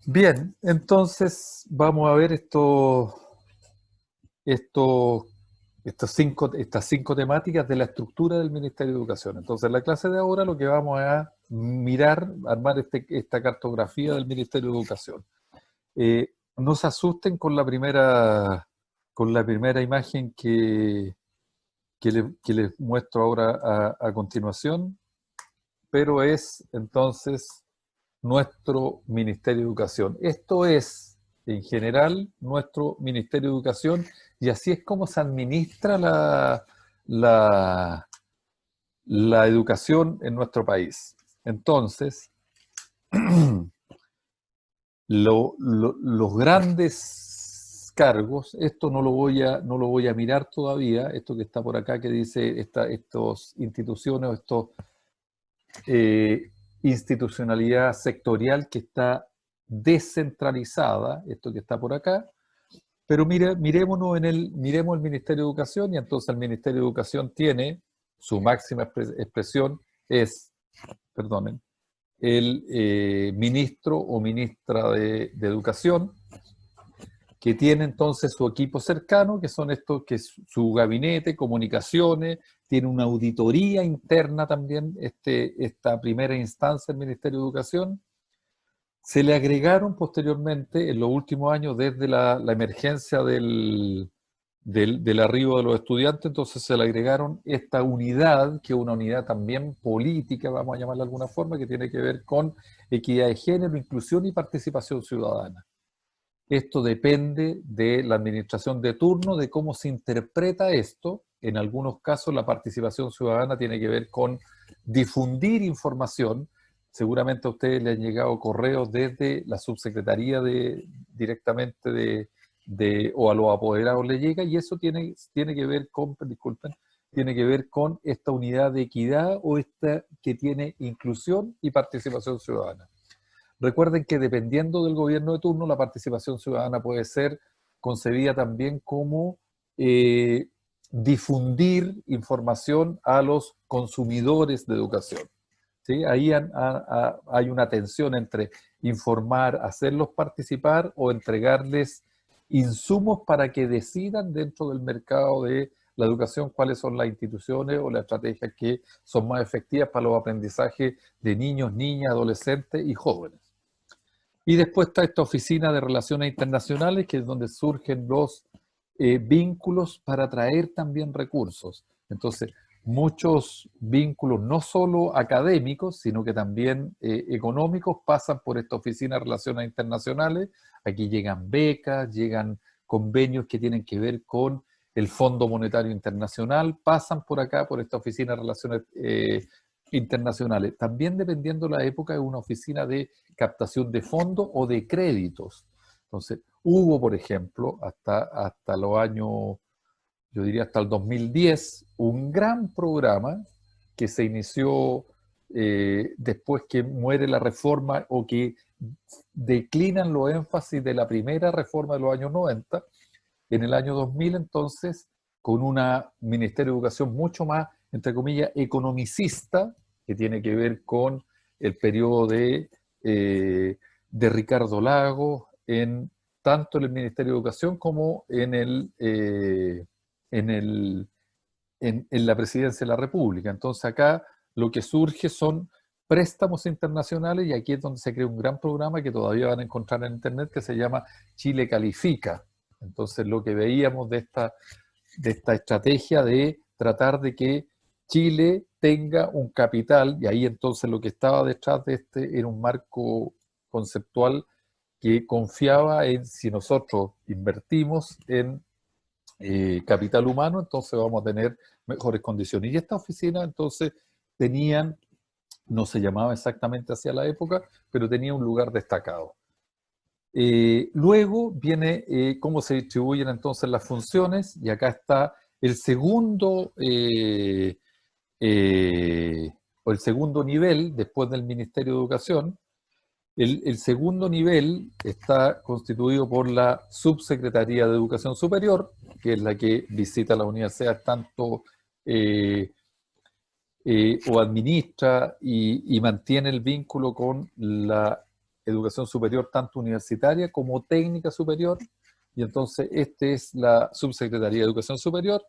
Bien, entonces vamos a ver estos, estas cinco temáticas de la estructura del Ministerio de Educación. Entonces, en la clase de ahora lo que vamos a mirar, armar esta cartografía del Ministerio de Educación. No se asusten con la primera imagen que les muestro ahora a continuación, pero es entonces nuestro Ministerio de Educación. Esto es, en general, nuestro Ministerio de Educación y así es como se administra la, la educación en nuestro país. Entonces, los grandes cargos, esto no lo voy a mirar todavía, esto que está por acá que dice estas instituciones o estos institucionalidad sectorial que está descentralizada, esto que está por acá, pero miremos el Ministerio de Educación y entonces el Ministerio de Educación tiene su máxima expresión es, perdonen, el ministro o ministra de Educación, que tiene entonces su equipo cercano, que son estos, que es su gabinete, comunicaciones, tiene una auditoría interna también, esta primera instancia del Ministerio de Educación. Se le agregaron posteriormente, en los últimos años, desde la emergencia del arribo de los estudiantes, entonces se le agregaron esta unidad, que es una unidad también política, vamos a llamarla de alguna forma, que tiene que ver con equidad de género, inclusión y participación ciudadana. Esto depende de la administración de turno, de cómo se interpreta esto. En algunos casos la participación ciudadana tiene que ver con difundir información. Seguramente a ustedes les han llegado correos desde la subsecretaría directamente o a los apoderados les llega, y eso tiene que ver con, disculpen, tiene que ver con esta unidad de equidad o esta que tiene inclusión y participación ciudadana. Recuerden que dependiendo del gobierno de turno, la participación ciudadana puede ser concebida también como difundir información a los consumidores de educación. ¿Sí? Ahí hay una tensión entre informar, hacerlos participar o entregarles insumos para que decidan dentro del mercado de la educación cuáles son las instituciones o las estrategias que son más efectivas para los aprendizajes de niños, niñas, adolescentes y jóvenes. Y después está esta oficina de relaciones internacionales, que es donde surgen los vínculos para atraer también recursos. Entonces, muchos vínculos, no solo académicos, sino que también económicos, pasan por esta oficina de relaciones internacionales. Aquí llegan becas, llegan convenios que tienen que ver con el Fondo Monetario Internacional, pasan por acá, por esta oficina de relaciones internacionales. También dependiendo de la época, es una oficina de captación de fondos o de créditos. Entonces, hubo, por ejemplo, hasta los años, yo diría hasta el 2010, un gran programa que se inició después que muere la reforma o que declinan los énfasis de la primera reforma de los años 90, en el año 2000 entonces, con un Ministerio de Educación mucho más, entre comillas, economicista, que tiene que ver con el periodo de Ricardo Lagos, tanto en el Ministerio de Educación como en la Presidencia de la República. Entonces acá lo que surge son préstamos internacionales y aquí es donde se crea un gran programa que todavía van a encontrar en internet que se llama Chile Califica. Entonces lo que veíamos de esta estrategia de tratar de que Chile tenga un capital, y ahí entonces lo que estaba detrás de este era un marco conceptual que confiaba en si nosotros invertimos en capital humano, entonces vamos a tener mejores condiciones. Y esta oficina entonces tenían, no se llamaba exactamente hacia la época, pero tenía un lugar destacado. Luego viene cómo se distribuyen entonces las funciones, y acá está el segundo, o el segundo nivel después del Ministerio de Educación. El segundo nivel está constituido por la Subsecretaría de Educación Superior, que es la que visita las universidades tanto o administra y mantiene el vínculo con educación superior tanto universitaria como técnica superior, y entonces esta es la Subsecretaría de Educación Superior.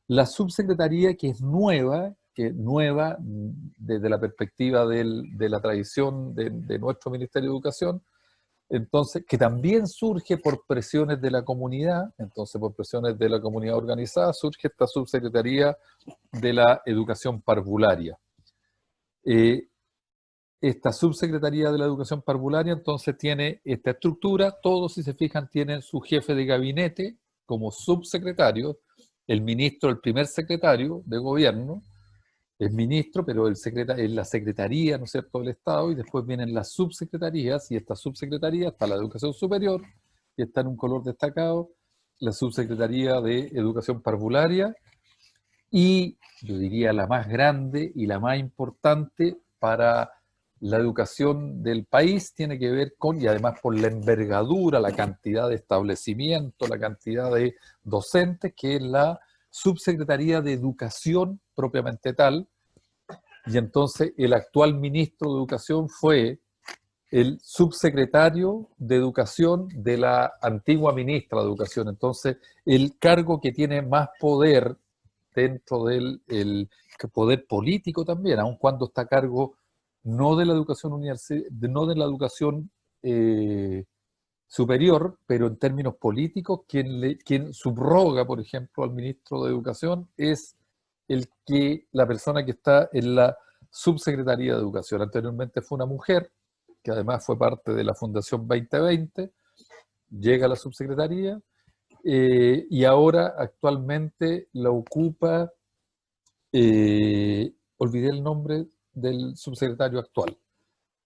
La subsecretaría que es nueva desde la perspectiva de la tradición de nuestro Ministerio de Educación, entonces, que también surge por presiones de la comunidad, entonces por presiones de la comunidad organizada, surge esta subsecretaría de la educación parvularia. Esta subsecretaría de la educación parvularia entonces tiene esta estructura, todos si se fijan tienen su jefe de gabinete como subsecretario, el ministro, el primer secretario de gobierno, es ministro, pero es la secretaría, ¿no es cierto?, del Estado, y después vienen las subsecretarías, y esta subsecretaría está la educación superior, que está en un color destacado, la subsecretaría de educación parvularia, y yo diría la más grande y la más importante para la educación del país tiene que ver con, y además por la envergadura, la cantidad de establecimientos, la cantidad de docentes, que es la Subsecretaría de Educación propiamente tal, y entonces el actual ministro de Educación fue el subsecretario de Educación de la antigua ministra de Educación. Entonces, el cargo que tiene más poder dentro del poder político también, aun cuando está a cargo no de la educación no de la educación superior, pero en términos políticos, quien subroga, por ejemplo, al ministro de Educación es la persona que está en la subsecretaría de Educación. Anteriormente fue una mujer, que además fue parte de la Fundación 2020, llega a la subsecretaría, y ahora actualmente la ocupa, olvidé el nombre del subsecretario actual,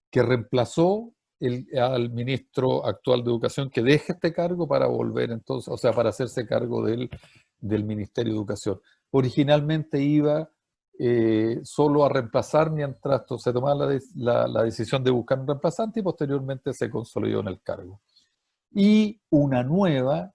que reemplazó al ministro actual de Educación, que deja este cargo para volver entonces, o sea, para hacerse cargo del Ministerio de Educación. Originalmente iba solo a reemplazar mientras se tomaba la decisión de buscar un reemplazante, y posteriormente se consolidó en el cargo. Y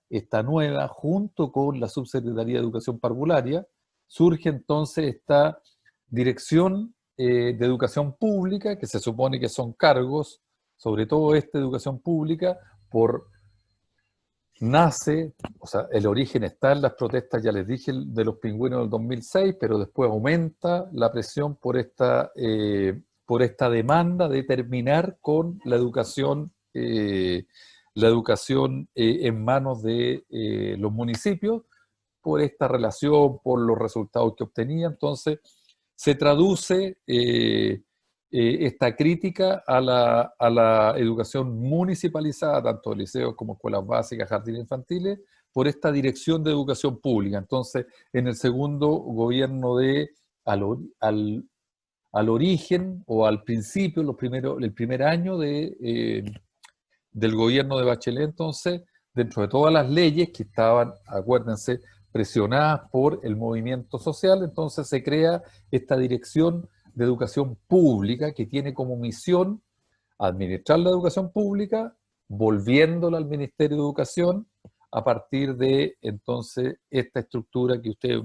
esta nueva, junto con la Subsecretaría de Educación Parvularia, surge entonces esta Dirección de Educación Pública, que se supone que son cargos, sobre todo esta educación pública, nace, o sea, el origen está en las protestas, ya les dije, de los pingüinos del 2006, pero después aumenta la presión por esta demanda de terminar con la educación en manos de los municipios, por esta relación, por los resultados que obtenía. Entonces, se traduce esta crítica a la educación municipalizada, tanto de liceos como escuelas básicas, jardines infantiles, por esta Dirección de Educación Pública. Entonces, en el segundo gobierno al origen o al principio, el primer año del gobierno de Bachelet, entonces, dentro de todas las leyes que estaban, acuérdense, presionadas por el movimiento social, entonces se crea esta Dirección de Educación Pública, que tiene como misión administrar la educación pública, volviéndola al Ministerio de Educación a partir de entonces esta estructura que ustedes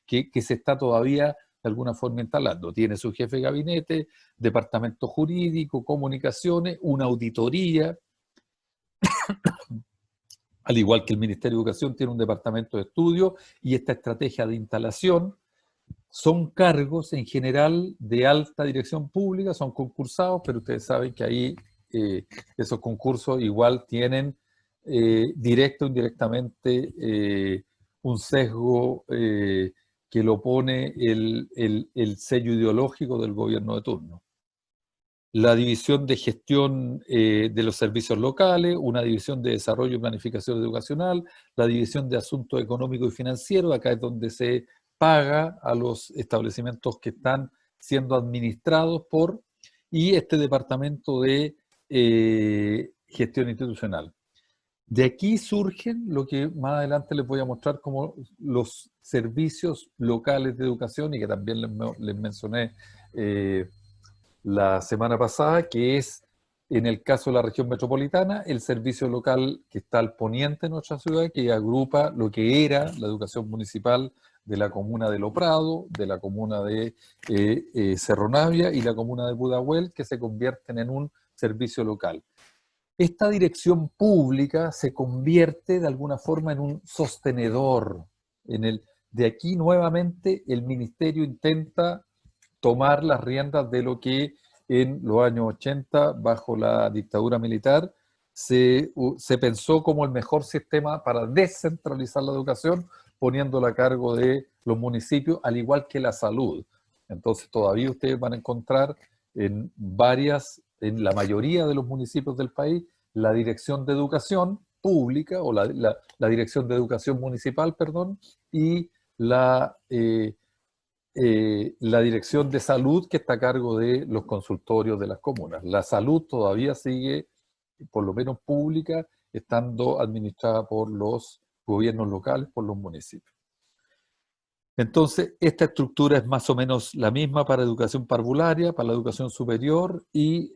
que se está todavía de alguna forma instalando. Tiene su jefe de gabinete, departamento jurídico, comunicaciones, una auditoría. Al igual que el Ministerio de Educación tiene un departamento de estudio y esta estrategia de instalación. Son cargos en general de alta dirección pública, son concursados, pero ustedes saben que ahí esos concursos igual tienen directo o indirectamente un sesgo que lo pone el sello ideológico del gobierno de turno. La división de gestión de los servicios locales, una división de desarrollo y planificación educacional, la división de asuntos económicos y financieros, acá es donde se paga a los establecimientos que están siendo administrados y este departamento de gestión institucional. De aquí surgen lo que más adelante les voy a mostrar como los servicios locales de educación, y que también les mencioné la semana pasada, que es, en el caso de la región metropolitana, el servicio local que está al poniente de nuestra ciudad, que agrupa lo que era la educación municipal de la comuna de Lo Prado, de la comuna de Cerro Navia y la comuna de Pudahuel, que se convierten en un servicio local. esta dirección pública se convierte de alguna forma en un sostenedor. De aquí nuevamente el ministerio intenta tomar las riendas de lo que en los años 80, bajo la dictadura militar, se pensó como el mejor sistema para descentralizar la educación, poniéndola a cargo de los municipios, al igual que la salud. Entonces todavía ustedes van a encontrar en la mayoría de los municipios del país, la dirección de educación pública, o la dirección de educación municipal, perdón, y la dirección de salud, que está a cargo de los consultorios de las comunas. La salud todavía sigue, por lo menos pública, estando administrada por los gobiernos locales, por los municipios. Entonces, esta estructura es más o menos la misma para educación parvularia, para la educación superior, y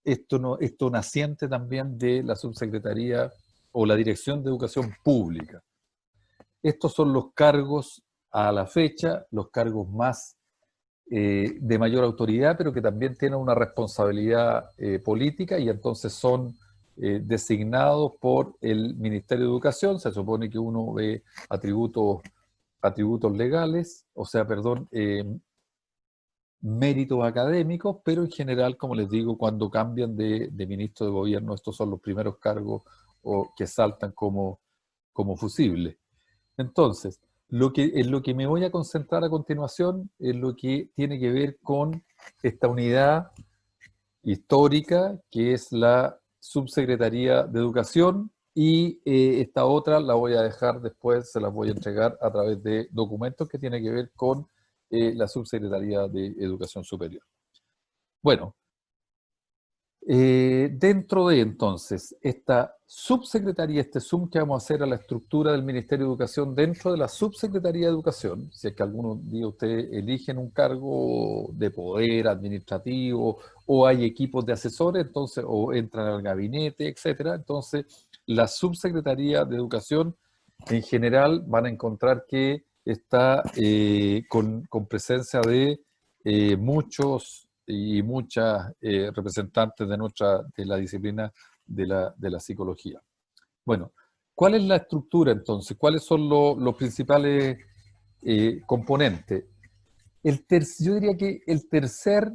esto naciente también de la subsecretaría o la Dirección de Educación Pública. Estos son los cargos a la fecha, los cargos más de mayor autoridad, pero que también tienen una responsabilidad política, y entonces son designados por el Ministerio de Educación. Se supone que uno ve atributos legales, o sea, perdón, méritos académicos, pero en general, como les digo, cuando cambian de ministro de gobierno, estos son los primeros cargos que saltan como fusibles. Entonces, en lo que me voy a concentrar a continuación es lo que tiene que ver con esta unidad histórica, que es la Subsecretaría de Educación, y esta otra la voy a dejar después, se las voy a entregar a través de documentos que tienen que ver con la Subsecretaría de Educación Superior. Bueno, dentro de entonces esta subsecretaría, este zoom que vamos a hacer a la estructura del Ministerio de Educación dentro de la Subsecretaría de Educación, si es que algún día ustedes eligen un cargo de poder administrativo o hay equipos de asesores, entonces, o entran al gabinete, etcétera, entonces la Subsecretaría de Educación en general van a encontrar que está con presencia de muchos y muchas representantes de la disciplina de la psicología. Bueno, ¿cuál es la estructura entonces? ¿Cuáles son los principales componentes? Yo diría que el tercer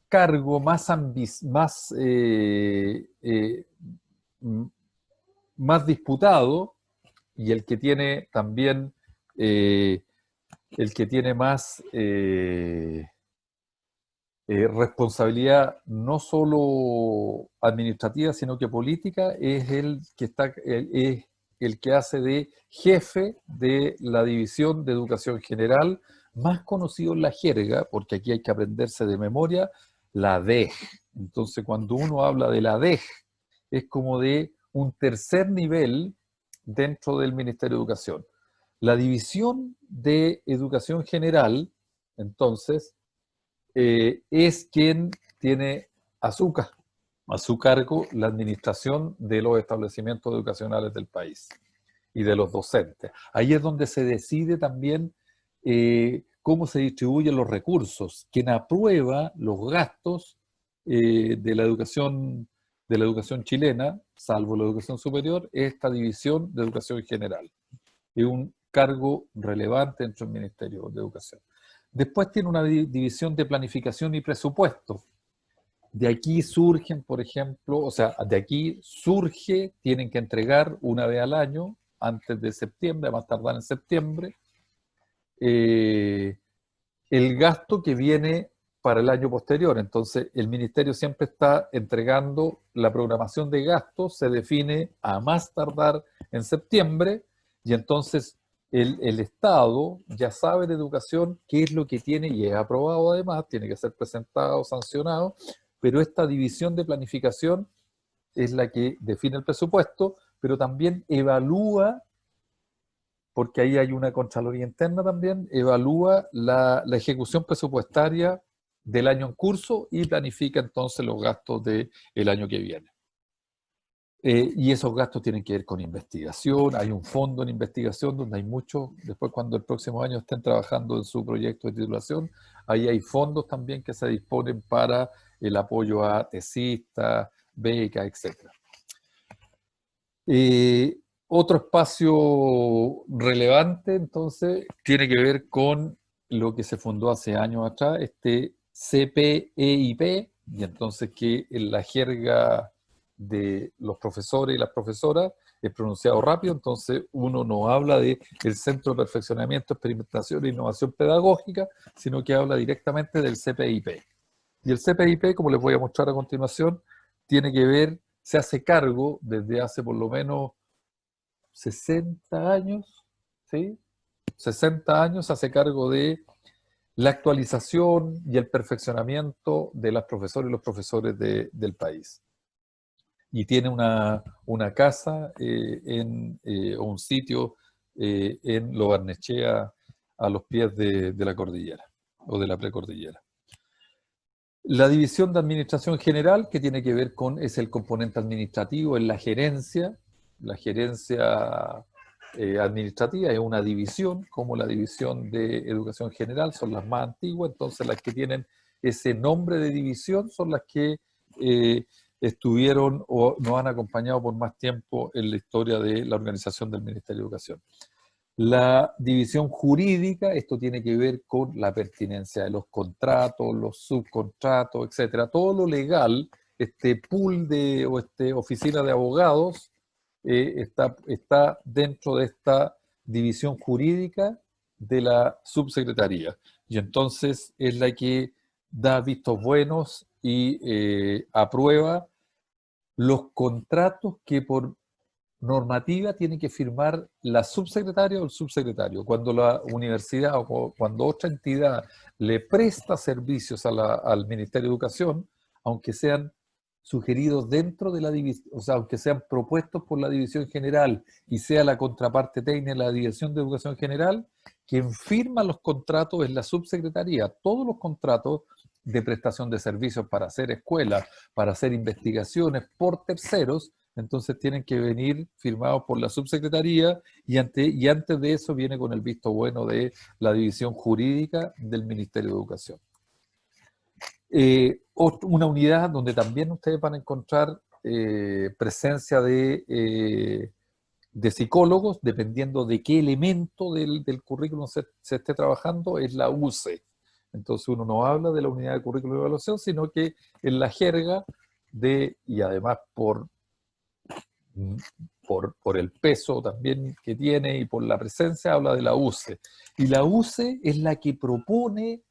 cargo más disputado, y el que tiene también más responsabilidad no solo administrativa, sino que política, es el que hace de jefe de la División de Educación General, más conocido en la jerga, porque aquí hay que aprenderse de memoria, la DEG. Entonces, cuando uno habla de la DEG, es como de un tercer nivel dentro del Ministerio de Educación. La División de Educación General, entonces, es quien tiene a su cargo la administración de los establecimientos educacionales del país y de los docentes. Ahí es donde se decide también cómo se distribuyen los recursos. Quien aprueba los gastos de la educación chilena, salvo la educación superior, es esta División de Educación General. Es un cargo relevante dentro del Ministerio de Educación. Después tiene una división de planificación y presupuesto. De aquí surgen, por ejemplo, tienen que entregar una vez al año, antes de septiembre, a más tardar en septiembre, el gasto que viene para el año posterior. Entonces, el ministerio siempre está entregando la programación de gastos, se define a más tardar en septiembre, y entonces el Estado ya sabe de educación qué es lo que tiene, y es aprobado además, tiene que ser presentado, sancionado, pero esta división de planificación es la que define el presupuesto, pero también evalúa, porque ahí hay una Contraloría Interna también, evalúa la ejecución presupuestaria del año en curso y planifica entonces los gastos del año que viene. Y esos gastos tienen que ver con investigación. Hay un fondo en investigación donde hay muchos, después cuando el próximo año estén trabajando en su proyecto de titulación, ahí hay fondos también que se disponen para el apoyo a tesistas, becas, etc. Otro espacio relevante, entonces, tiene que ver con lo que se fundó hace años atrás, este CPEIP, y entonces que en la jerga de los profesores y las profesoras es pronunciado rápido, entonces uno no habla de el Centro de Perfeccionamiento, Experimentación e Innovación Pedagógica, sino que habla directamente del CPIP. Y el CPIP, como les voy a mostrar a continuación, tiene que ver, se hace cargo desde hace por lo menos 60 años, ¿sí? 60 años se hace cargo de la actualización y el perfeccionamiento de las profesoras y los profesores del país. Y tiene una casa o un sitio en Lo Barnechea, a los pies de la cordillera o de la precordillera. La división de administración general, que tiene que ver con, es el componente administrativo, es la gerencia. La gerencia administrativa es una división, como la división de educación general, son las más antiguas, entonces las que tienen ese nombre de división son las que estuvieron o nos han acompañado por más tiempo en la historia de la organización del Ministerio de Educación. La división jurídica, esto tiene que ver con la pertinencia de los contratos, los subcontratos, etcétera. Todo lo legal, este pool o esta oficina de abogados está dentro de esta división jurídica de la subsecretaría. Y entonces es la que da vistos buenos y aprueba los contratos que por normativa tiene que firmar la subsecretaria o el subsecretario. Cuando la universidad o cuando otra entidad le presta servicios al Ministerio de Educación, aunque sean sugeridos dentro de la división, o sea, aunque sean propuestos por la División General y sea la contraparte técnica de la Dirección de Educación General, quien firma los contratos es la subsecretaría. Todos los contratos de prestación de servicios para hacer escuelas, para hacer investigaciones por terceros, entonces tienen que venir firmados por la subsecretaría y antes de eso viene con el visto bueno de la división jurídica del Ministerio de Educación. Una unidad donde también ustedes van a encontrar presencia de psicólogos, dependiendo de qué elemento del currículum se esté trabajando, es la UCE. Entonces uno no habla de la unidad de currículum de evaluación, sino que en la jerga y además por el peso también que tiene y por la presencia, habla de la UCE. Y la UCE es la que propone,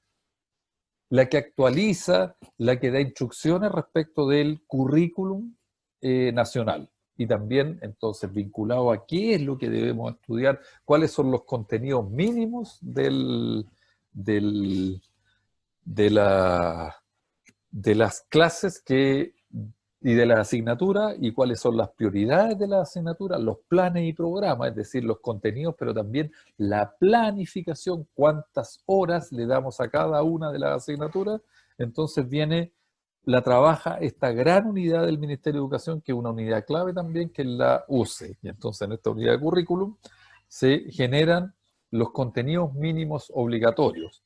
la que actualiza, la que da instrucciones respecto del currículum nacional. Y también, entonces, vinculado a qué es lo que debemos estudiar, cuáles son los contenidos mínimos de las clases y de las asignaturas, y cuáles son las prioridades de las asignaturas, los planes y programas, es decir, los contenidos, pero también la planificación, cuántas horas le damos a cada una de las asignaturas. Entonces la trabaja esta gran unidad del Ministerio de Educación, que es una unidad clave también, que es la UCE. Y entonces en esta unidad de currículum se generan los contenidos mínimos obligatorios.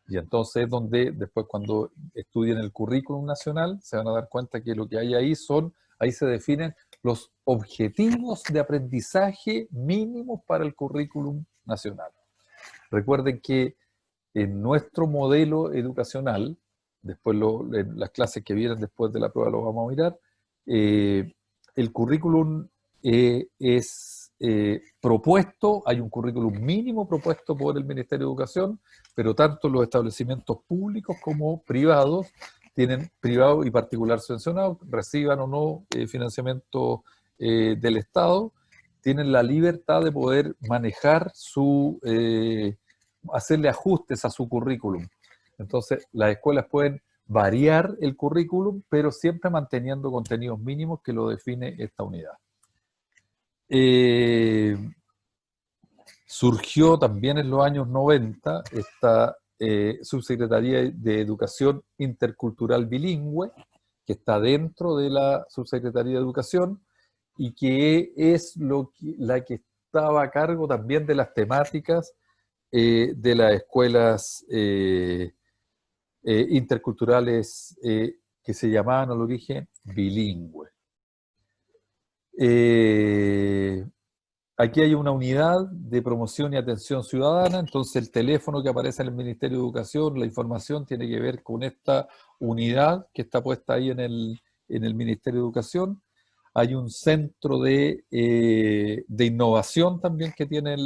Y entonces es donde después cuando estudien el currículum nacional se van a dar cuenta que lo que hay ahí se definen los objetivos de aprendizaje mínimos para el currículum nacional. Recuerden que en nuestro modelo educacional, después en las clases que vienen después de la prueba lo vamos a mirar, el currículum es propuesto, hay un currículum mínimo propuesto por el Ministerio de Educación, pero tanto los establecimientos públicos como privados, tienen privado y particular subvencionado, reciban o no financiamiento del Estado, tienen la libertad de poder manejar hacerle ajustes a su currículum. Entonces, las escuelas pueden variar el currículum, pero siempre manteniendo contenidos mínimos que lo define esta unidad. Surgió también en los años 90 esta Subsecretaría de Educación Intercultural Bilingüe, que está dentro de la Subsecretaría de Educación y que es la que estaba a cargo también de las temáticas de las escuelas interculturales que se llamaban al origen bilingüe. Aquí hay una unidad de promoción y atención ciudadana, entonces el teléfono que aparece en el Ministerio de Educación, la información tiene que ver con esta unidad que está puesta ahí en el Ministerio de Educación. Hay un centro de innovación también que tiene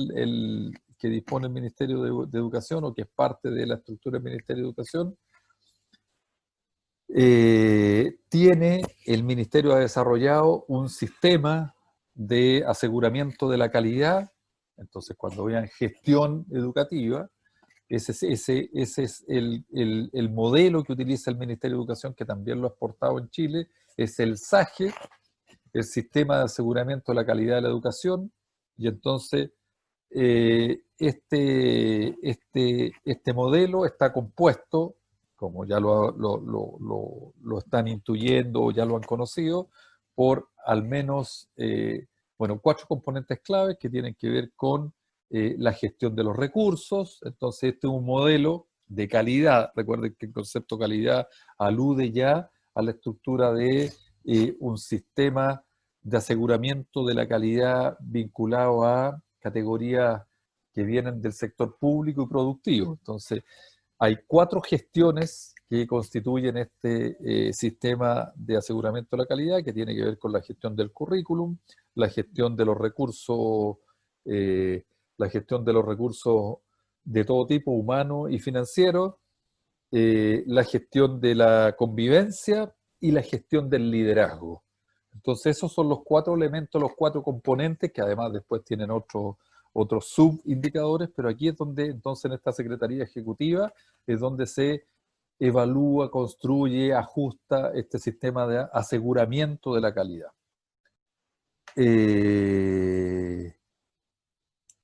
que dispone el Ministerio de Educación o que es parte de la estructura del Ministerio de Educación. Tiene el Ministerio ha desarrollado un sistema de aseguramiento de la calidad. Entonces, cuando vean gestión educativa, ese es el modelo que utiliza el Ministerio de Educación, que también lo ha exportado en Chile, es el SAGE, el Sistema de Aseguramiento de la Calidad de la Educación, y entonces este modelo está compuesto, como ya lo están intuyendo o ya lo han conocido, por al menos, bueno, 4 componentes claves que tienen que ver con la gestión de los recursos. Entonces, este es un modelo de calidad. Recuerden que el concepto calidad alude ya a la estructura de un sistema de aseguramiento de la calidad vinculado a categorías que vienen del sector público y productivo. Entonces, hay 4 gestiones que constituyen este sistema de aseguramiento de la calidad, que tiene que ver con la gestión del currículum, la gestión de los recursos, eh, la gestión de los recursos de todo tipo, humanos y financieros, la gestión de la convivencia y la gestión del liderazgo. Entonces esos son los 4 elementos, los 4 componentes, que además después tienen otros subindicadores, pero aquí es donde, entonces en esta Secretaría Ejecutiva, es donde se evalúa, construye, ajusta este sistema de aseguramiento de la calidad.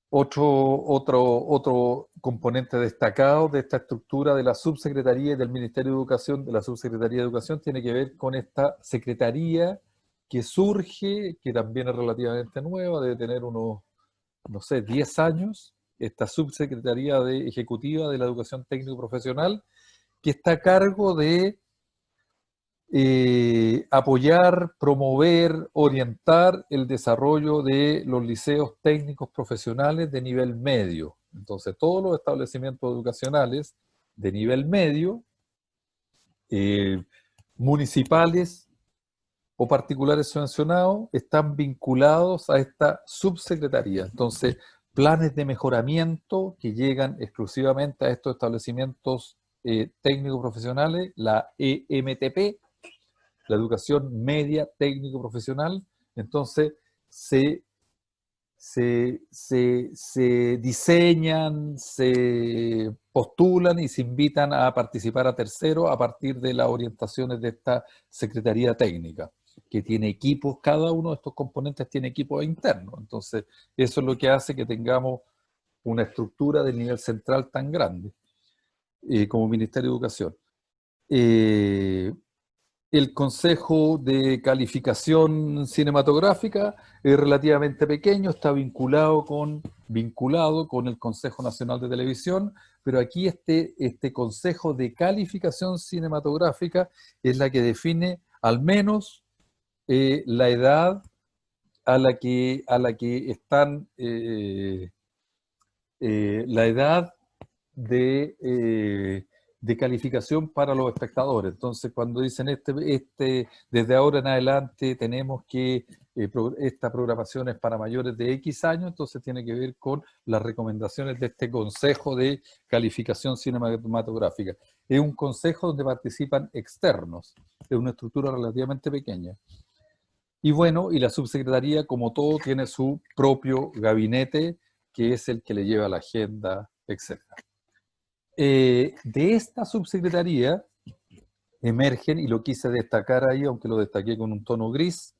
Otro componente destacado de esta estructura de la Subsecretaría y del Ministerio de Educación, de la Subsecretaría de Educación, tiene que ver con esta Secretaría que surge, que también es relativamente nueva, debe tener unos, no sé, 10 años, esta Subsecretaría Ejecutiva de la Educación Técnico Profesional, que está a cargo de apoyar, promover, orientar el desarrollo de los liceos técnicos profesionales de nivel medio. Entonces, todos los establecimientos educacionales de nivel medio, municipales o particulares subvencionados, están vinculados a esta subsecretaría. Entonces, planes de mejoramiento que llegan exclusivamente a estos establecimientos técnicos profesionales, la EMTP, la educación media técnico profesional. Entonces se diseñan, se postulan y se invitan a participar a terceros a partir de las orientaciones de esta Secretaría Técnica, que tiene equipos, cada uno de estos componentes tiene equipos internos. Entonces eso es lo que hace que tengamos una estructura del nivel central tan grande como Ministerio de Educación. El Consejo de Calificación Cinematográfica es relativamente pequeño, está vinculado con el Consejo Nacional de Televisión, pero aquí este Consejo de Calificación Cinematográfica es la que define al menos la edad a la que están, la edad de calificación para los espectadores. Entonces, cuando dicen desde ahora en adelante tenemos que esta programación es para mayores de X años, entonces tiene que ver con las recomendaciones de este Consejo de Calificación Cinematográfica. Es un consejo donde participan externos, es una estructura relativamente pequeña. Y bueno, y la subsecretaría, como todo, tiene su propio gabinete, que es el que le lleva la agenda, etc. De esta subsecretaría emergen, y lo quise destacar ahí, aunque lo destaqué con un tono gris,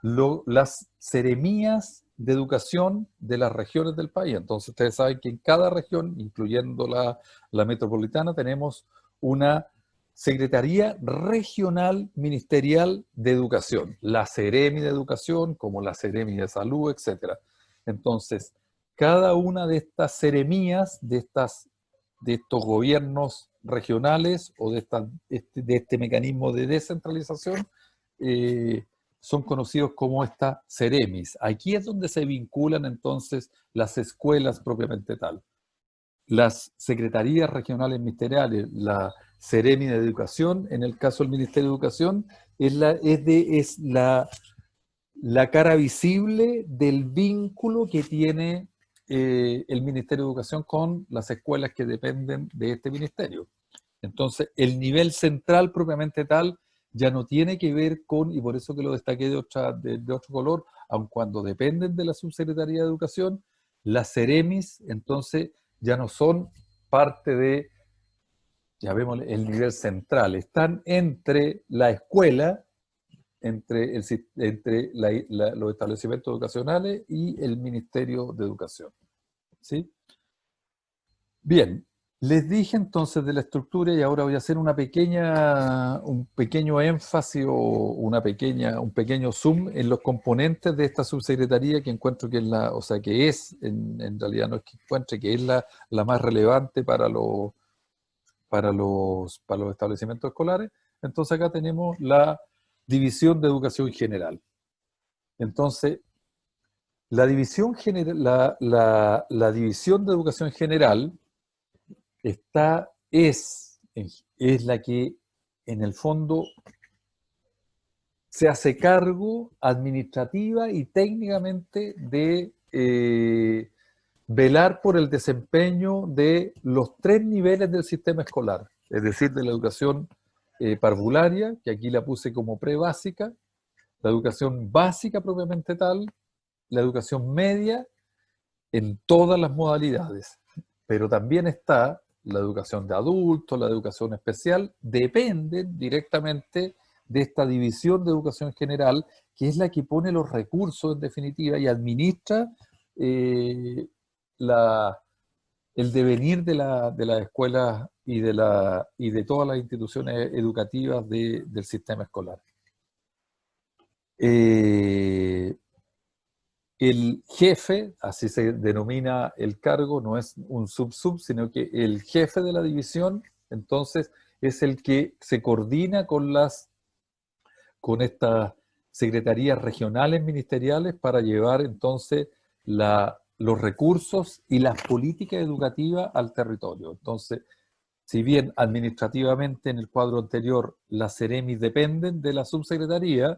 las seremías de educación de las regiones del país. Entonces ustedes saben que en cada región, incluyendo la metropolitana, tenemos una Secretaría Regional Ministerial de Educación, la Seremi de Educación, como la Seremi de Salud, etc. Entonces, cada una de estas seremías, de estos gobiernos regionales o de este mecanismo de descentralización, son conocidos como estas Ceremis. Aquí es donde se vinculan entonces las escuelas propiamente tal. Las secretarías regionales ministeriales, la Ceremi de Educación, en el caso del Ministerio de Educación, es la cara visible del vínculo que tiene el Ministerio de Educación con las escuelas que dependen de este ministerio. Entonces, el nivel central propiamente tal ya no tiene que ver con, y por eso que lo destaqué de otro color, aun cuando dependen de la Subsecretaría de Educación, las Ceremis, entonces, ya no son parte de, llamémosle, el nivel central. Están entre la escuela, entre los establecimientos educacionales y el Ministerio de Educación. ¿Sí? Bien, les dije entonces de la estructura y ahora voy a hacer un pequeño énfasis o un pequeño zoom en los componentes de esta subsecretaría que encuentro que es en realidad no es que encuentre, que es la más relevante para los establecimientos escolares. Entonces acá tenemos la División de Educación General. Entonces, la División de Educación General es la que en el fondo se hace cargo administrativa y técnicamente de velar por el desempeño de los 3 niveles del sistema escolar, es decir, de la educación parvularia, que aquí la puse como prebásica, la educación básica propiamente tal, la educación media en todas las modalidades, pero también está la educación de adultos, la educación especial, dependen directamente de esta división de educación general, que es la que pone los recursos en definitiva y administra el devenir de las escuelas y de todas las instituciones educativas del sistema escolar. El jefe, así se denomina el cargo, no es un sub, sino que el jefe de la división, entonces, es el que se coordina con estas secretarías regionales ministeriales para llevar entonces los recursos y las políticas educativas al territorio. Entonces, si bien administrativamente en el cuadro anterior las Ceremis dependen de la subsecretaría,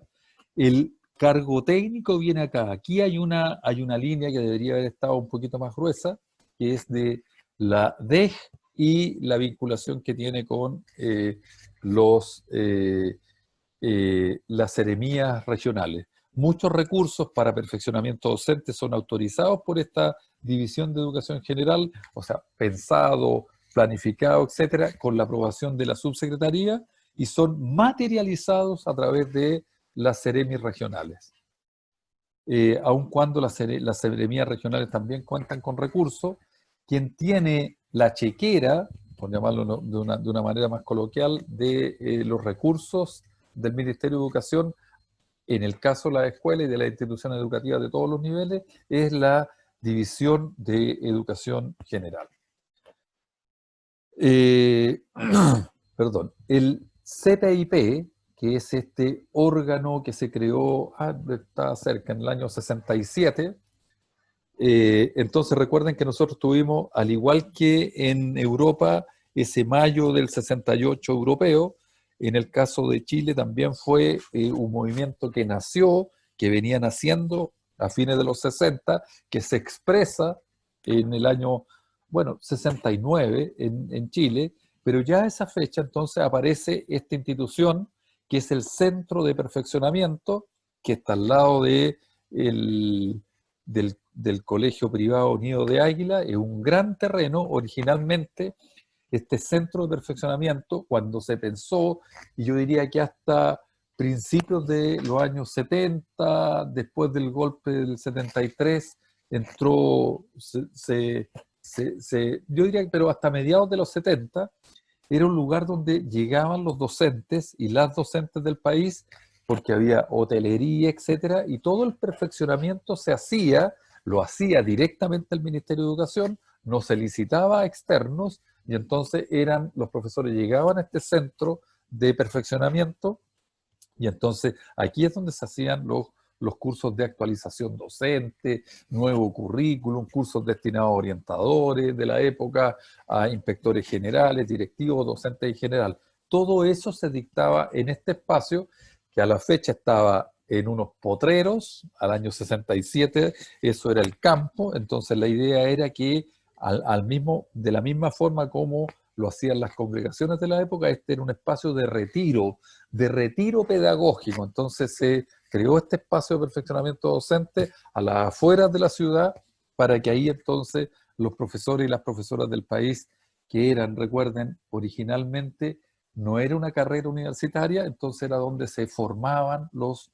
el cargo técnico viene acá. Aquí hay una línea que debería haber estado un poquito más gruesa, que es de la DEG y la vinculación que tiene con las seremías regionales. Muchos recursos para perfeccionamiento docente son autorizados por esta División de Educación General, o sea, pensado, planificado, etcétera, con la aprobación de la subsecretaría y son materializados a través de las seremías regionales. Aun cuando las seremías regionales también cuentan con recursos, quien tiene la chequera, por llamarlo de una manera más coloquial, de los recursos del Ministerio de Educación, en el caso de la escuela y de las instituciones educativas de todos los niveles, es la División de Educación General. Perdón, el CPIP, que es este órgano que se creó, está cerca, en el año 67, entonces recuerden que nosotros tuvimos, al igual que en Europa, ese mayo del 68 europeo, en el caso de Chile también fue un movimiento que nació, que venía naciendo a fines de los 60, que se expresa en el año, 69 en Chile, pero ya a esa fecha entonces aparece esta institución que es el Centro de Perfeccionamiento, que está al lado del Colegio Privado Nido de Águila. Es un gran terreno. Originalmente este centro de perfeccionamiento, cuando se pensó, y yo diría que hasta principios de los años 70, después del golpe del 73, entró, yo diría, pero hasta mediados de los 70, era un lugar donde llegaban los docentes y las docentes del país, porque había hotelería, etcétera, y todo el perfeccionamiento lo hacía directamente el Ministerio de Educación, no se licitaba a externos, y entonces los profesores llegaban a este centro de perfeccionamiento Y entonces aquí es donde se hacían los cursos de actualización docente, nuevo currículum, cursos destinados a orientadores de la época, a inspectores generales, directivos, docentes en general. Todo eso se dictaba en este espacio que a la fecha estaba en unos potreros, al año 67, eso era el campo. Entonces la idea era que de la misma forma como lo hacían las congregaciones de la época, este era un espacio de retiro pedagógico. Entonces se creó este espacio de perfeccionamiento docente a las afueras de la ciudad para que ahí entonces los profesores y las profesoras del país, que eran, recuerden, originalmente no era una carrera universitaria, entonces era donde se formaban los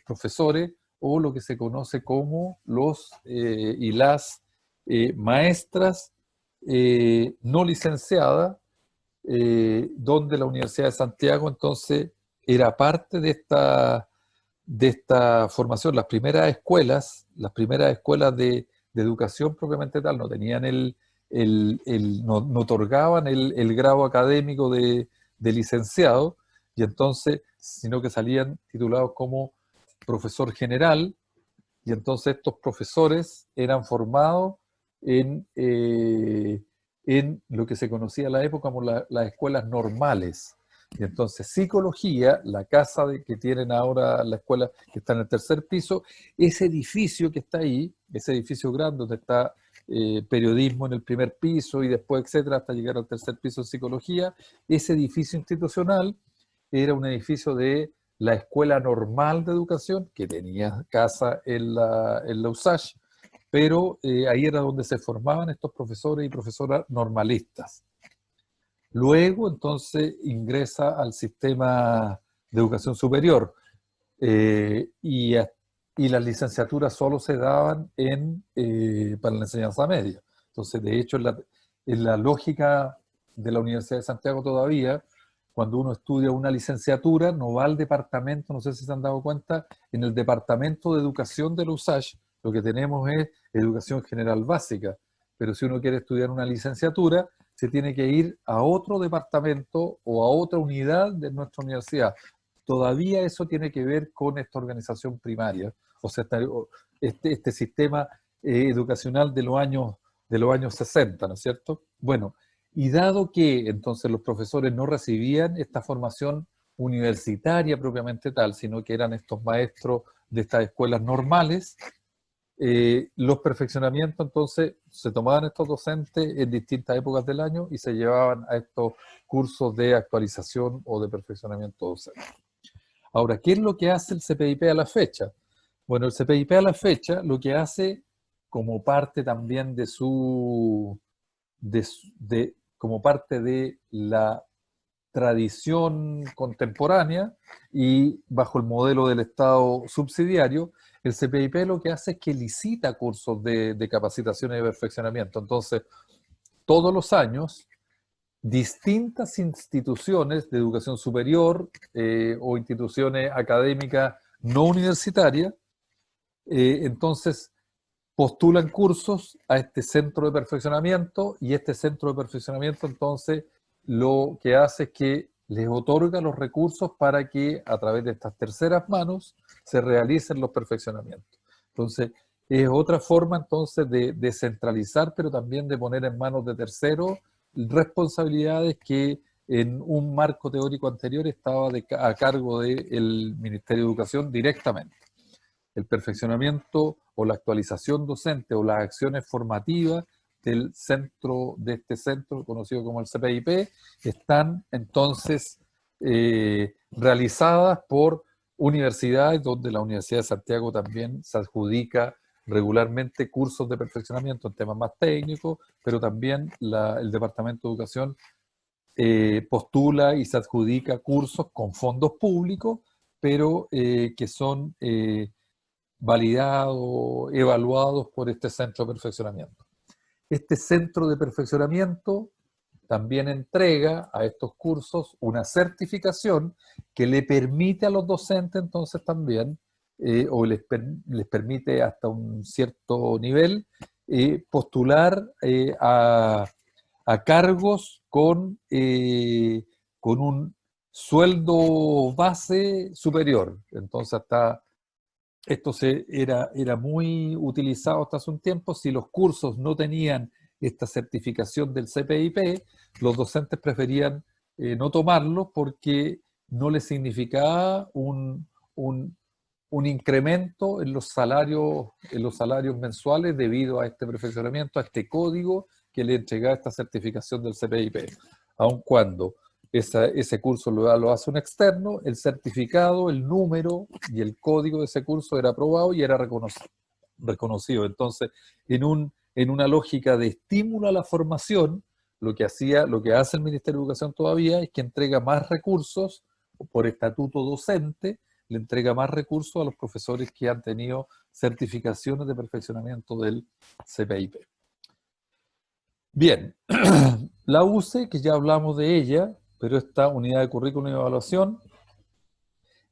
profesores, o lo que se conoce como los y las maestras no licenciadas, donde la Universidad de Santiago entonces era parte de esta formación. Las primeras escuelas de educación propiamente tal, no tenían no otorgaban el grado académico de licenciado, y entonces, sino que salían titulados como profesor general, y entonces estos profesores eran formados en lo que se conocía en la época como las escuelas normales. Y entonces psicología, la casa que tienen ahora la escuela que está en el tercer piso, ese edificio que está ahí, ese edificio grande donde está periodismo en el primer piso y después, etcétera, hasta llegar al tercer piso en psicología, ese edificio institucional era un edificio de la Escuela Normal de Educación, que tenía casa en la USACH, pero ahí era donde se formaban estos profesores y profesoras normalistas. Luego, entonces, ingresa al sistema de educación superior, eh, y, y las licenciaturas solo se daban para la enseñanza media. Entonces, de hecho, en la lógica de la Universidad de Santiago todavía, cuando uno estudia una licenciatura, no va al departamento, no sé si se han dado cuenta, en el departamento de educación de la USACH, lo que tenemos es educación general básica, pero si uno quiere estudiar una licenciatura, se tiene que ir a otro departamento o a otra unidad de nuestra universidad. Todavía eso tiene que ver con esta organización primaria, o sea, este sistema educacional de los años 60, ¿no es cierto? Bueno, y dado que entonces los profesores no recibían esta formación universitaria propiamente tal, sino que eran estos maestros de estas escuelas normales, los perfeccionamientos entonces se tomaban estos docentes en distintas épocas del año y se llevaban a estos cursos de actualización o de perfeccionamiento docente. Ahora, ¿qué es lo que hace el CPIP a la fecha? Bueno, el CPIP a la fecha lo que hace, como parte también como parte de la tradición contemporánea y bajo el modelo del Estado subsidiario, el CPIP lo que hace es que licita cursos de capacitación y de perfeccionamiento. Entonces, todos los años, distintas instituciones de educación superior o instituciones académicas no universitarias, entonces postulan cursos a este centro de perfeccionamiento, y este centro de perfeccionamiento entonces lo que hace es que les otorga los recursos para que a través de estas terceras manos se realicen los perfeccionamientos. Entonces, es otra forma entonces de descentralizar, pero también de poner en manos de terceros responsabilidades que en un marco teórico anterior estaba a cargo del Ministerio de Educación directamente. El perfeccionamiento o la actualización docente o las acciones formativas de este centro conocido como el CPIP, están entonces realizadas por universidades, donde la Universidad de Santiago también se adjudica regularmente cursos de perfeccionamiento en temas más técnicos, pero también el Departamento de Educación postula y se adjudica cursos con fondos públicos, pero que son validados, evaluados por este centro de perfeccionamiento. Este centro de perfeccionamiento también entrega a estos cursos una certificación que le permite a los docentes entonces también, o les permite hasta un cierto nivel, postular a cargos con un sueldo base superior. Entonces esto era muy utilizado hasta hace un tiempo. Si los cursos no tenían esta certificación del CPIP, los docentes preferían no tomarlo porque no les significaba un incremento en los salarios mensuales debido a este perfeccionamiento, a este código que le entregaba esta certificación del CPIP. Aun cuando ese curso lo hace un externo, el certificado, el número y el código de ese curso era aprobado y era reconocido. Entonces, en una lógica de estímulo a la formación, lo que hace el Ministerio de Educación todavía es que entrega más recursos por estatuto docente, le entrega más recursos a los profesores que han tenido certificaciones de perfeccionamiento del CPIP. Bien, la UCE, que ya hablamos de ella, pero esta unidad de currículum y evaluación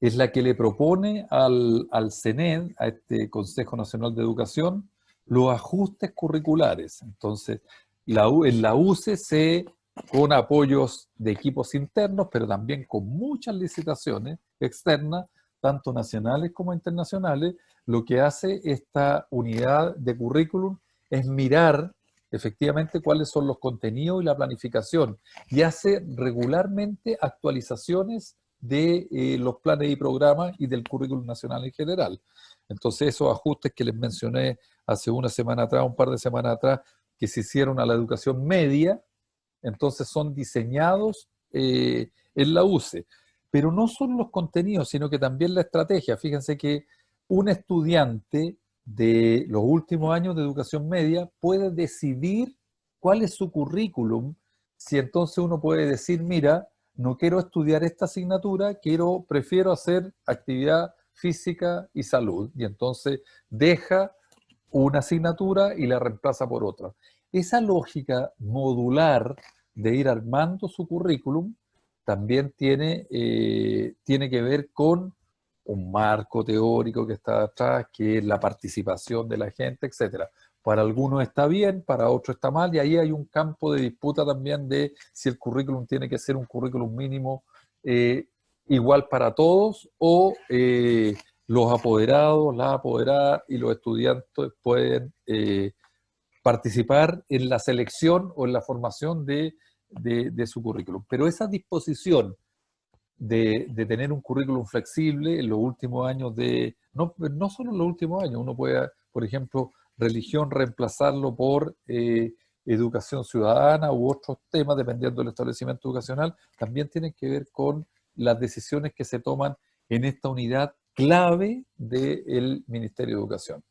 es la que le propone al CNED, a este Consejo Nacional de Educación, los ajustes curriculares. Entonces, en la UCE, con apoyos de equipos internos, pero también con muchas licitaciones externas, tanto nacionales como internacionales, lo que hace esta unidad de currículum es mirar efectivamente cuáles son los contenidos y la planificación, y hace regularmente actualizaciones de los planes y programas y del currículum nacional en general. Entonces esos ajustes que les mencioné hace una semana atrás, un par de semanas atrás, que se hicieron a la educación media, entonces son diseñados en la UCE. Pero no solo los contenidos, sino que también la estrategia. Fíjense que un estudiante de los últimos años de educación media puede decidir cuál es su currículum, si entonces uno puede decir, mira, no quiero estudiar esta asignatura, prefiero hacer actividad física y salud, y entonces deja una asignatura y la reemplaza por otra. Esa lógica modular de ir armando su currículum también tiene que ver con un marco teórico que está atrás, que es la participación de la gente, etc. Para algunos está bien, para otros está mal, y ahí hay un campo de disputa también de si el currículum tiene que ser un currículum mínimo igual para todos, o los apoderados, las apoderadas y los estudiantes pueden participar en la selección o en la formación de su currículum. Pero esa disposición de tener un currículum flexible en los últimos años no solo en los últimos años, uno puede, por ejemplo, religión reemplazarlo por educación ciudadana u otros temas, dependiendo del establecimiento educacional, también tienen que ver con las decisiones que se toman en esta unidad clave del Ministerio de Educación.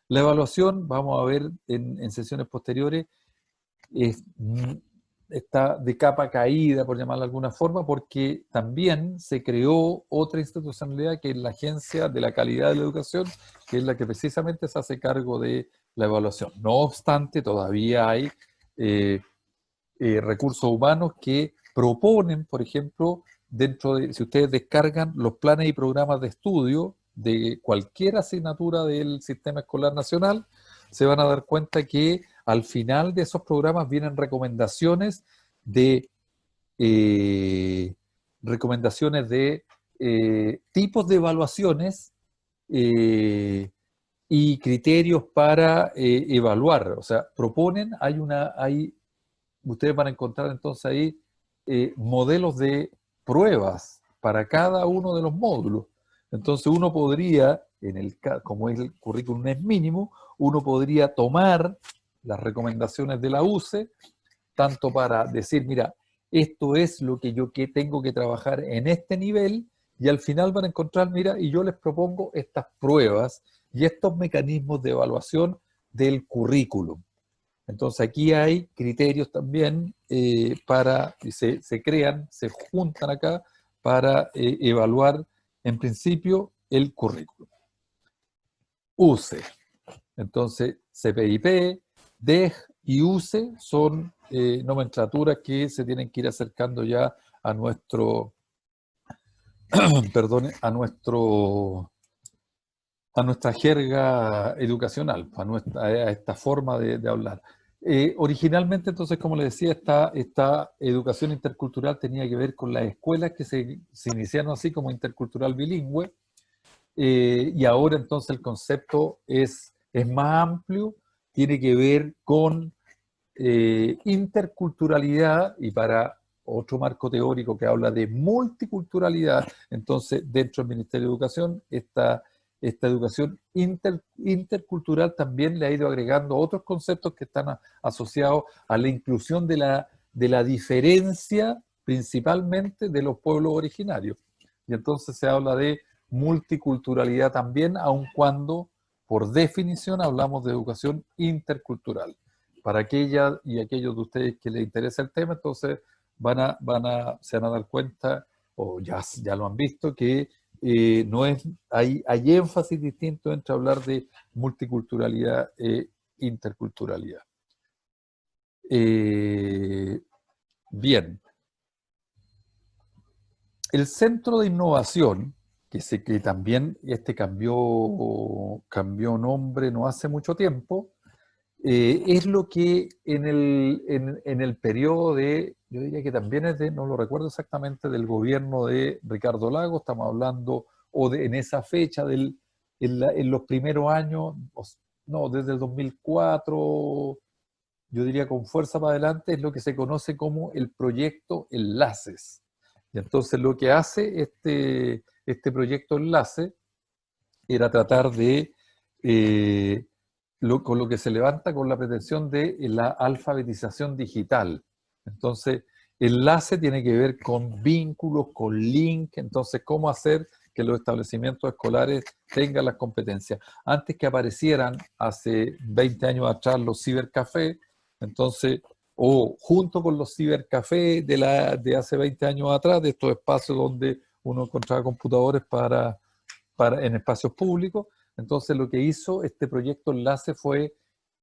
La evaluación, vamos a ver en sesiones posteriores, está de capa caída, por llamarla de alguna forma, porque también se creó otra institucionalidad que es la Agencia de la Calidad de la Educación, que es la que precisamente se hace cargo de la evaluación. No obstante, todavía hay recursos humanos que proponen, por ejemplo, si ustedes descargan los planes y programas de estudio de cualquier asignatura del Sistema Escolar Nacional, se van a dar cuenta que al final de esos programas vienen recomendaciones de tipos de evaluaciones y criterios para evaluar. O sea, proponen, ustedes van a encontrar entonces ahí modelos de pruebas para cada uno de los módulos. Entonces uno podría, como el currículum es mínimo, uno podría tomar las recomendaciones de la UCE, tanto para decir, mira, esto es lo que yo tengo que trabajar en este nivel, y al final van a encontrar, mira, y yo les propongo estas pruebas y estos mecanismos de evaluación del currículum. Entonces aquí hay criterios también se crean, se juntan acá para evaluar en principio el currículum. UCE. Entonces CPIP, DEG y UCE son nomenclaturas que se tienen que ir acercando ya a nuestra jerga educacional, a esta forma de hablar. Originalmente, entonces, como les decía, esta educación intercultural tenía que ver con las escuelas que se iniciaron así como intercultural bilingüe, y ahora entonces el concepto es más amplio, tiene que ver con interculturalidad, y para otro marco teórico que habla de multiculturalidad. Entonces, dentro del Ministerio de Educación, esta educación intercultural también le ha ido agregando otros conceptos que están asociados a la inclusión de la diferencia, principalmente de los pueblos originarios. Y entonces se habla de multiculturalidad también, aun cuando por definición hablamos de educación intercultural. Para aquellas y aquellos de ustedes que les interesa el tema, entonces se van a dar cuenta, o ya lo han visto, que no es, hay énfasis distinto entre hablar de multiculturalidad e interculturalidad. Bien, el Centro de Innovación, que también cambió nombre no hace mucho tiempo, es lo que en el periodo de, yo diría que también es de, no lo recuerdo exactamente, del gobierno de Ricardo Lagos, estamos hablando, en esa fecha, en los primeros años, no, desde el 2004, yo diría con fuerza para adelante, es lo que se conoce como el proyecto Enlaces. Y entonces lo que hace este proyecto Enlace era tratar de, con lo que se levanta con la pretensión de la alfabetización digital. Entonces, enlace tiene que ver con vínculos, con link, entonces cómo hacer que los establecimientos escolares tengan las competencias. Antes que aparecieran, hace 20 años atrás, los cibercafés, entonces, o junto con los cibercafés de hace 20 años atrás, de estos espacios donde uno encontraba computadores en espacios públicos. Entonces lo que hizo este proyecto Enlace fue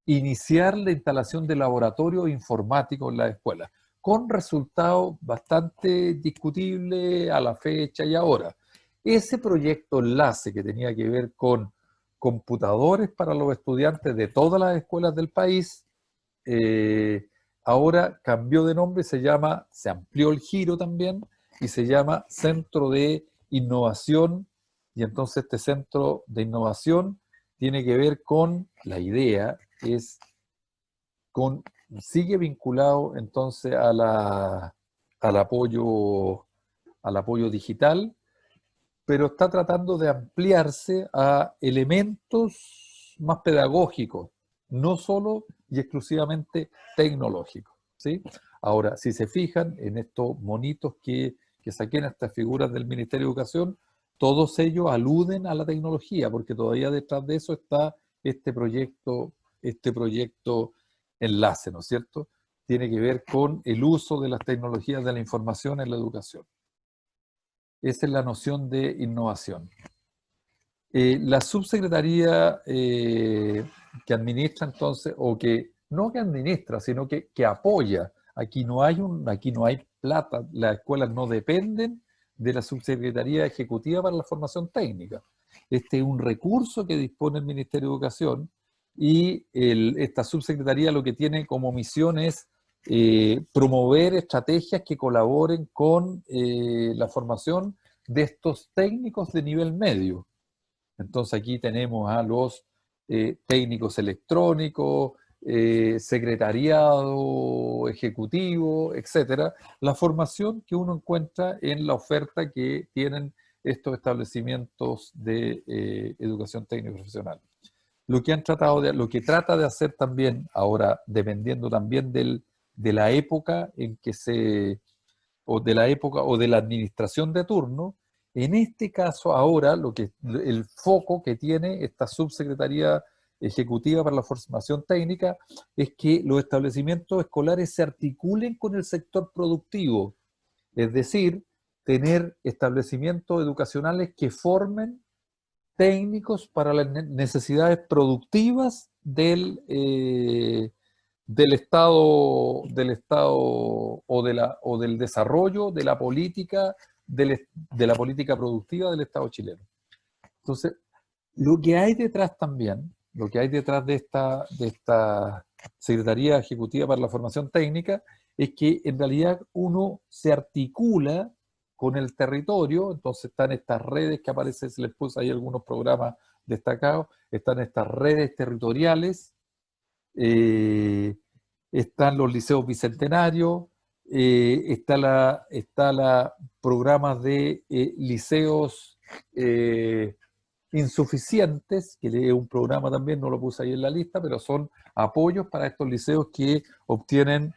iniciar la instalación de laboratorios informáticos en las escuelas, con resultados bastante discutibles a la fecha y ahora. Ese proyecto Enlace, que tenía que ver con computadores para los estudiantes de todas las escuelas del país, ahora cambió de nombre, se amplió el giro también, y se llama Centro de Innovación. Y entonces este centro de innovación tiene que ver con, la idea es, sigue vinculado entonces al apoyo digital, pero está tratando de ampliarse a elementos más pedagógicos, no solo y exclusivamente tecnológicos, ¿sí? Ahora, si se fijan en estos monitos que saqué en estas figuras del Ministerio de Educación, todos ellos aluden a la tecnología, porque todavía detrás de eso está este proyecto Enlace, ¿no es cierto? Tiene que ver con el uso de las tecnologías de la información en la educación. Esa es la noción de innovación. La subsecretaría que administra entonces, o que no que administra, sino que apoya, aquí no hay plata, las escuelas no dependen de la subsecretaría ejecutiva para la formación técnica. Este es un recurso que dispone el Ministerio de Educación, y esta subsecretaría lo que tiene como misión es promover estrategias que colaboren con la formación de estos técnicos de nivel medio. Entonces aquí tenemos a los técnicos electrónicos, secretariado ejecutivo, etcétera, la formación que uno encuentra en la oferta que tienen estos establecimientos de educación técnica y profesional. Lo que trata de hacer también, ahora dependiendo también de la época en que o de la época o de la administración de turno, en este caso ahora el foco que tiene esta subsecretaría ejecutiva para la formación técnica es que los establecimientos escolares se articulen con el sector productivo, es decir, tener establecimientos educacionales que formen técnicos para las necesidades productivas del Estado o del desarrollo de la política, de la política productiva del Estado chileno. Entonces, lo que hay detrás también, lo que hay detrás de esta Secretaría Ejecutiva para la Formación Técnica, es que en realidad uno se articula con el territorio. Entonces están estas redes que aparecen, se les puso ahí algunos programas destacados, están estas redes territoriales, eh, están los liceos bicentenarios, está la programas de liceos insuficientes, que es un programa también, no lo puse ahí en la lista, pero son apoyos para estos liceos que obtienen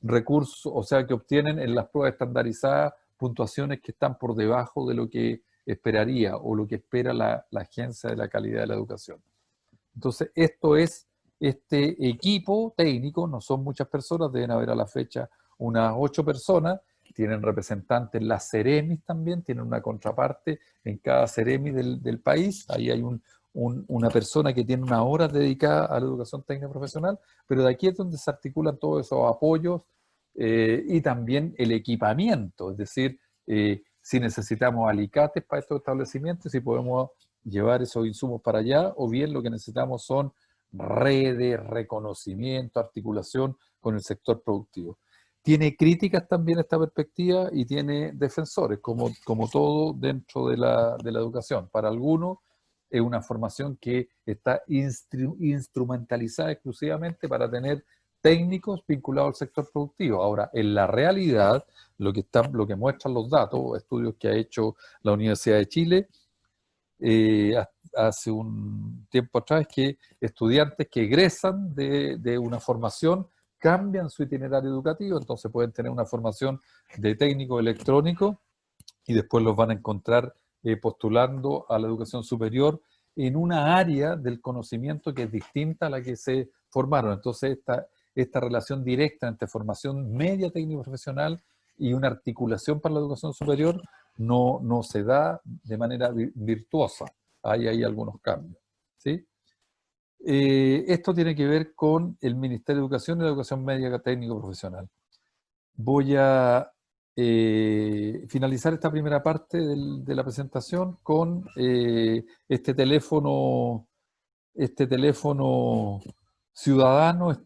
recursos, o sea, que obtienen en las pruebas estandarizadas puntuaciones que están por debajo de lo que esperaría o lo que espera la Agencia de la Calidad de la Educación. Entonces, esto es este equipo técnico, no son muchas personas, deben haber a la fecha unas 8 personas, tienen representantes en las Ceremis también, tienen una contraparte en cada Ceremi del país, ahí hay una persona que tiene unas horas dedicadas a la educación técnica profesional, pero de aquí es donde se articulan todos esos apoyos y también el equipamiento, es decir, si necesitamos alicates para estos establecimientos, si podemos llevar esos insumos para allá, o bien lo que necesitamos son redes, reconocimiento, articulación con el sector productivo. Tiene críticas también esta perspectiva y tiene defensores, como todo dentro de la educación. Para algunos es una formación que está instrumentalizada exclusivamente para tener técnicos vinculados al sector productivo. Ahora, en la realidad, lo que muestran los datos, estudios que ha hecho la Universidad de Chile, hace un tiempo atrás, que estudiantes que egresan de una formación cambian su itinerario educativo, entonces pueden tener una formación de técnico electrónico y después los van a encontrar postulando a la educación superior en una área del conocimiento que es distinta a la que se formaron. Entonces esta relación directa entre formación media técnico profesional y una articulación para la educación superior no se da de manera virtuosa. Hay algunos cambios, ¿sí? Esto tiene que ver con el Ministerio de Educación y la Educación Media Técnico Profesional. Voy a finalizar esta primera parte de la presentación con este teléfono ciudadano,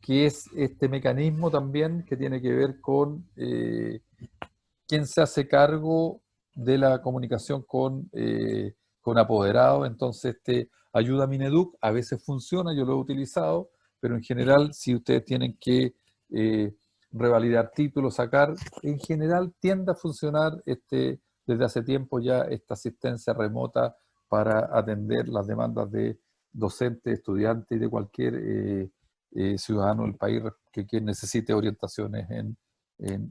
que es este mecanismo también que tiene que ver con quién se hace cargo de la comunicación con apoderados. Entonces, ayuda a Mineduc, a veces funciona, yo lo he utilizado, pero en general, si ustedes tienen que revalidar títulos, sacar, en general tiende a funcionar desde hace tiempo ya esta asistencia remota para atender las demandas de docentes, estudiantes y de cualquier ciudadano del país que necesite orientaciones en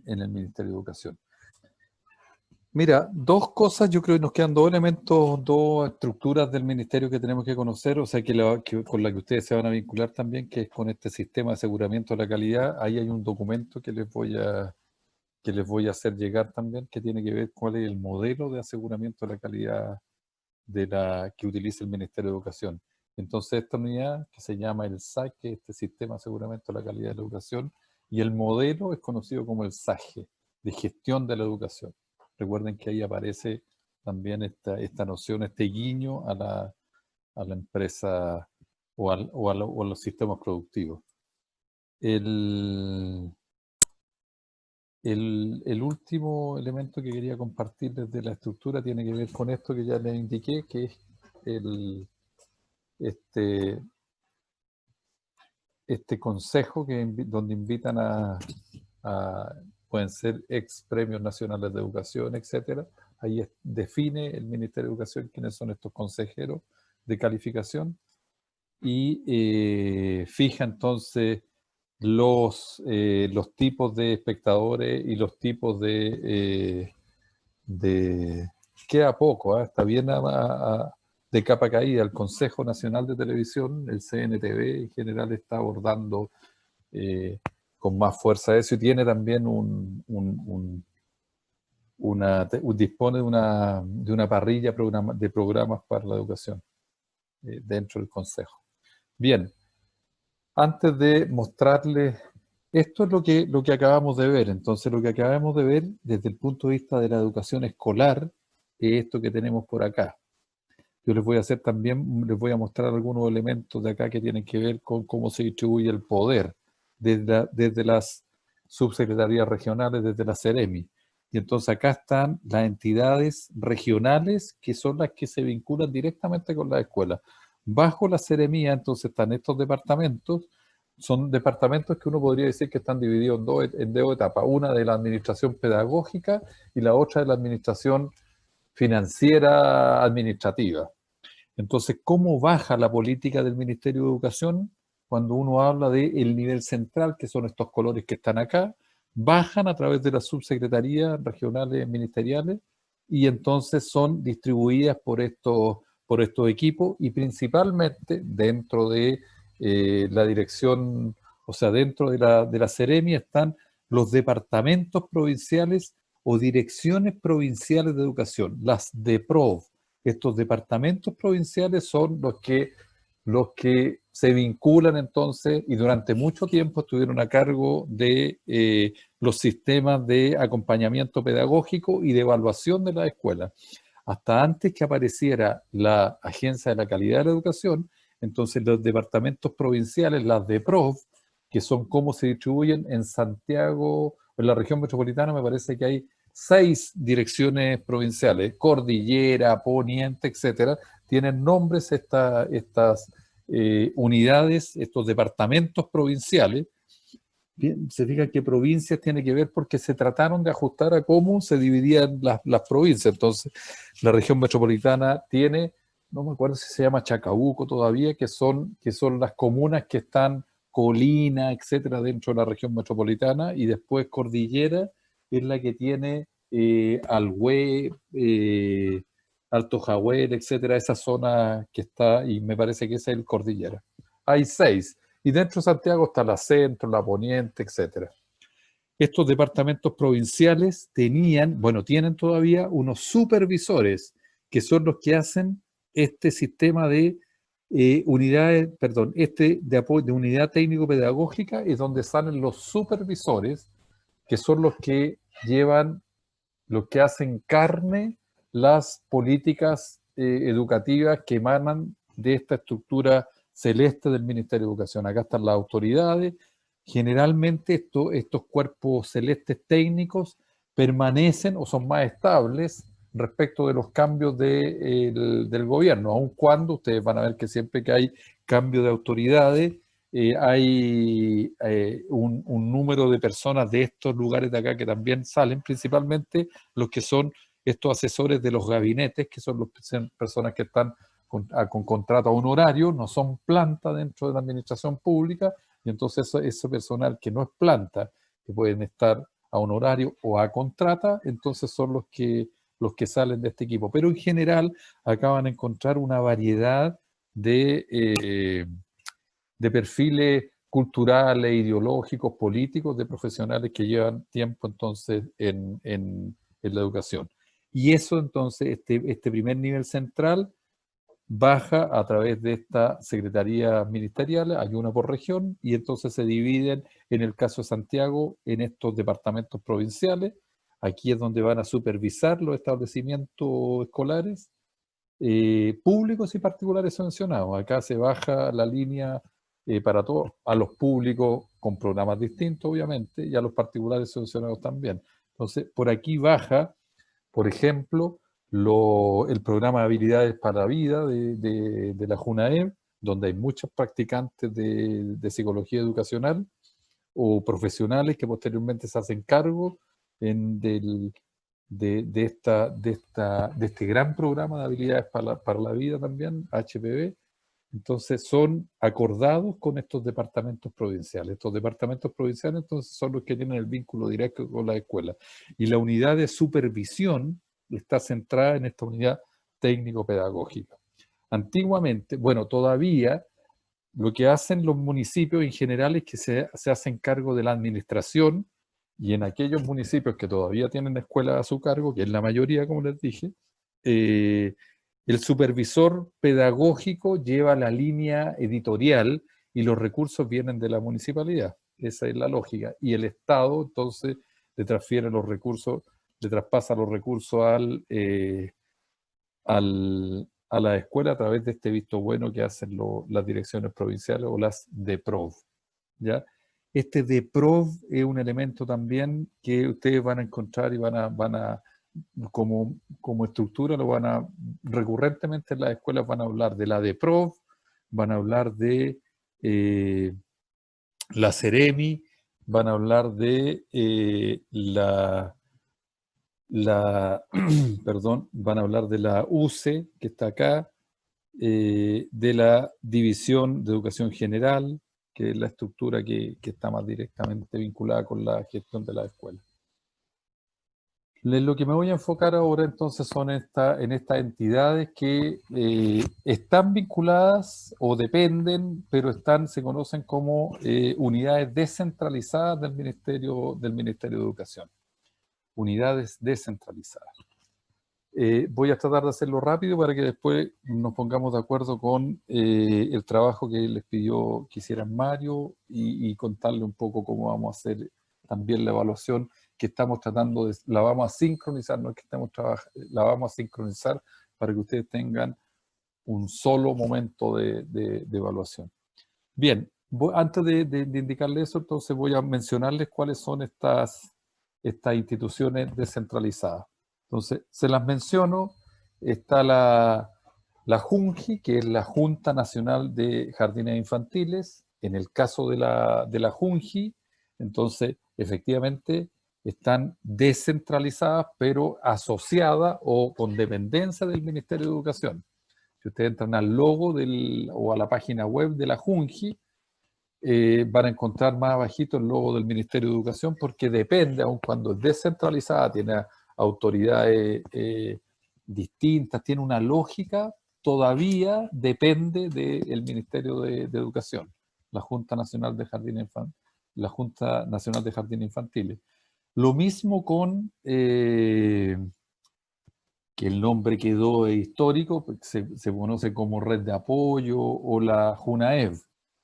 el Ministerio de Educación. Mira, dos cosas, yo creo que nos quedan dos elementos, dos estructuras del ministerio que tenemos que conocer, o sea, con la que ustedes se van a vincular también, que es con este sistema de aseguramiento de la calidad. Ahí hay un documento que les voy a hacer llegar también, que tiene que ver cuál es el modelo de aseguramiento de la calidad que utiliza el Ministerio de Educación. Entonces, esta unidad que se llama el SAC, que es este Sistema de Aseguramiento de la Calidad de la Educación, y el modelo es conocido como el SAGE, de Gestión de la Educación. Recuerden que ahí aparece también esta noción, este guiño a la empresa o a los sistemas productivos. El último elemento que quería compartir desde la estructura tiene que ver con esto que ya les indiqué, que es este consejo donde invitan pueden ser ex premios nacionales de educación, etcétera. Ahí define el Ministerio de Educación quiénes son estos consejeros de calificación y fija entonces los tipos de espectadores y los tipos queda poco, está bien de capa caída. El Consejo Nacional de Televisión, el CNTV en general, está abordando con más fuerza eso y tiene también dispone de una parrilla de programas para la educación dentro del Consejo. Bien, antes de mostrarles, esto es lo que acabamos de ver. Entonces, lo que acabamos de ver desde el punto de vista de la educación escolar es esto que tenemos por acá. Yo les voy a hacer también, les voy a mostrar algunos elementos de acá que tienen que ver con cómo se distribuye el poder desde las subsecretarías regionales, desde la Ceremi. Y entonces acá están las entidades regionales que son las que se vinculan directamente con la escuela. Bajo la Ceremía, entonces están estos departamentos. Son departamentos que uno podría decir que están divididos en dos etapas. Una de la administración pedagógica y la otra de la administración financiera administrativa. Entonces, ¿cómo baja la política del Ministerio de Educación? Cuando uno habla del nivel central, que son estos colores que están acá, bajan a través de las subsecretarías regionales ministeriales y entonces son distribuidas por estos equipos y principalmente dentro de la dirección, o sea, dentro de la Ceremi están los departamentos provinciales o direcciones provinciales de educación, las DEPROV. Estos departamentos provinciales son los que se vinculan entonces y durante mucho tiempo estuvieron a cargo de los sistemas de acompañamiento pedagógico y de evaluación de la escuela. Hasta antes que apareciera la Agencia de la Calidad de la Educación, entonces los departamentos provinciales, las DEPROV, que son cómo se distribuyen en Santiago, en la región metropolitana, me parece que hay 6 direcciones provinciales, Cordillera, Poniente, etcétera, tienen nombres estas unidades, estos departamentos provinciales. Bien, se fija que provincias tiene que ver porque se trataron de ajustar a cómo se dividían las provincias. Entonces, la región metropolitana tiene, no me acuerdo si se llama Chacabuco todavía, que son las comunas que están Colina, etcétera, dentro de la región metropolitana, y después Cordillera es la que tiene Alhué, Alto Jahuel, etcétera, esa zona que está, y me parece que ese es el Cordillera. Hay 6. Y dentro de Santiago está la Centro, la Poniente, etcétera. Estos departamentos provinciales tienen todavía unos supervisores que son los que hacen este sistema de unidades, perdón, de apoyo de unidad técnico-pedagógica, es donde salen los supervisores, que son los que llevan, los que hacen carne las políticas educativas que emanan de esta estructura celeste del Ministerio de Educación. Acá están las autoridades. Generalmente estos cuerpos celestes técnicos permanecen o son más estables respecto de los cambios del gobierno, aun cuando ustedes van a ver que siempre que hay cambio de autoridades, hay un número de personas de estos lugares de acá que también salen, principalmente los que son estos asesores de los gabinetes, que son personas que están con contrato a honorario, no son planta dentro de la administración pública, y entonces ese personal que no es planta, que pueden estar a honorario o a contrata, entonces son los que salen de este equipo. Pero en general acá van a encontrar una variedad de perfiles culturales, ideológicos, políticos, de profesionales que llevan tiempo entonces en la educación. Y eso entonces, este primer nivel central baja a través de esta secretaría ministerial, hay una por región, y entonces se dividen, en el caso de Santiago, en estos departamentos provinciales. Aquí es donde van a supervisar los establecimientos escolares, públicos y particulares sancionados. Acá se baja la línea para todos, a los públicos con programas distintos, obviamente, y a los particulares sancionados también. Entonces, por aquí baja, por ejemplo, el programa de habilidades para la vida de la JUNAEB, donde hay muchos practicantes de psicología educacional o profesionales que posteriormente se hacen cargo de este gran programa de habilidades para la vida también, HPV. Entonces son acordados con estos departamentos provinciales. Estos departamentos provinciales entonces son los que tienen el vínculo directo con la escuela. Y la unidad de supervisión está centrada en esta unidad técnico-pedagógica. Antiguamente, bueno, todavía lo que hacen los municipios en general es que se hacen cargo de la administración, y en aquellos municipios que todavía tienen escuelas a su cargo, que es la mayoría, como les dije, el supervisor pedagógico lleva la línea editorial y los recursos vienen de la municipalidad. Esa es la lógica. Y el Estado, entonces, le transfiere los recursos, le traspasa los recursos al a la escuela a través de este visto bueno que hacen las direcciones provinciales o las DEPROV, ¿ya? Este DEPROV es un elemento también que ustedes van a encontrar y van a como estructura, recurrentemente en las escuelas van a hablar de la DEPROV, van a hablar de la CEREMI, van a hablar de perdón, van a hablar de la UCE, que está acá, de la División de Educación General, que es la estructura que está más directamente vinculada con la gestión de la escuela. Lo que me voy a enfocar ahora entonces son en estas entidades que están vinculadas o dependen, pero se conocen como unidades descentralizadas del Ministerio de Educación. Unidades descentralizadas. Voy a tratar de hacerlo rápido para que después nos pongamos de acuerdo con el trabajo que les pidió que hicieran Mario y contarle un poco cómo vamos a hacer también la evaluación que estamos tratando la vamos a sincronizar, no es que estemos trabajando, la vamos a sincronizar para que ustedes tengan un solo momento de evaluación. Bien, antes de indicarles eso, entonces voy a mencionarles cuáles son estas instituciones descentralizadas. Entonces, se las menciono. Está la JUNJI, que es la Junta Nacional de Jardines Infantiles. En el caso de la JUNJI, entonces, efectivamente, están descentralizadas, pero asociadas o con dependencia del Ministerio de Educación. Si ustedes entran al logo o a la página web de la JUNJI, van a encontrar más abajito el logo del Ministerio de Educación, porque depende, aun cuando es descentralizada, tiene autoridades distintas, tiene una lógica, todavía depende del Ministerio de Educación, la Junta Nacional de Jardines Infantiles. Lo mismo con que el nombre quedó histórico, se conoce como Red de Apoyo o la JUNAEV.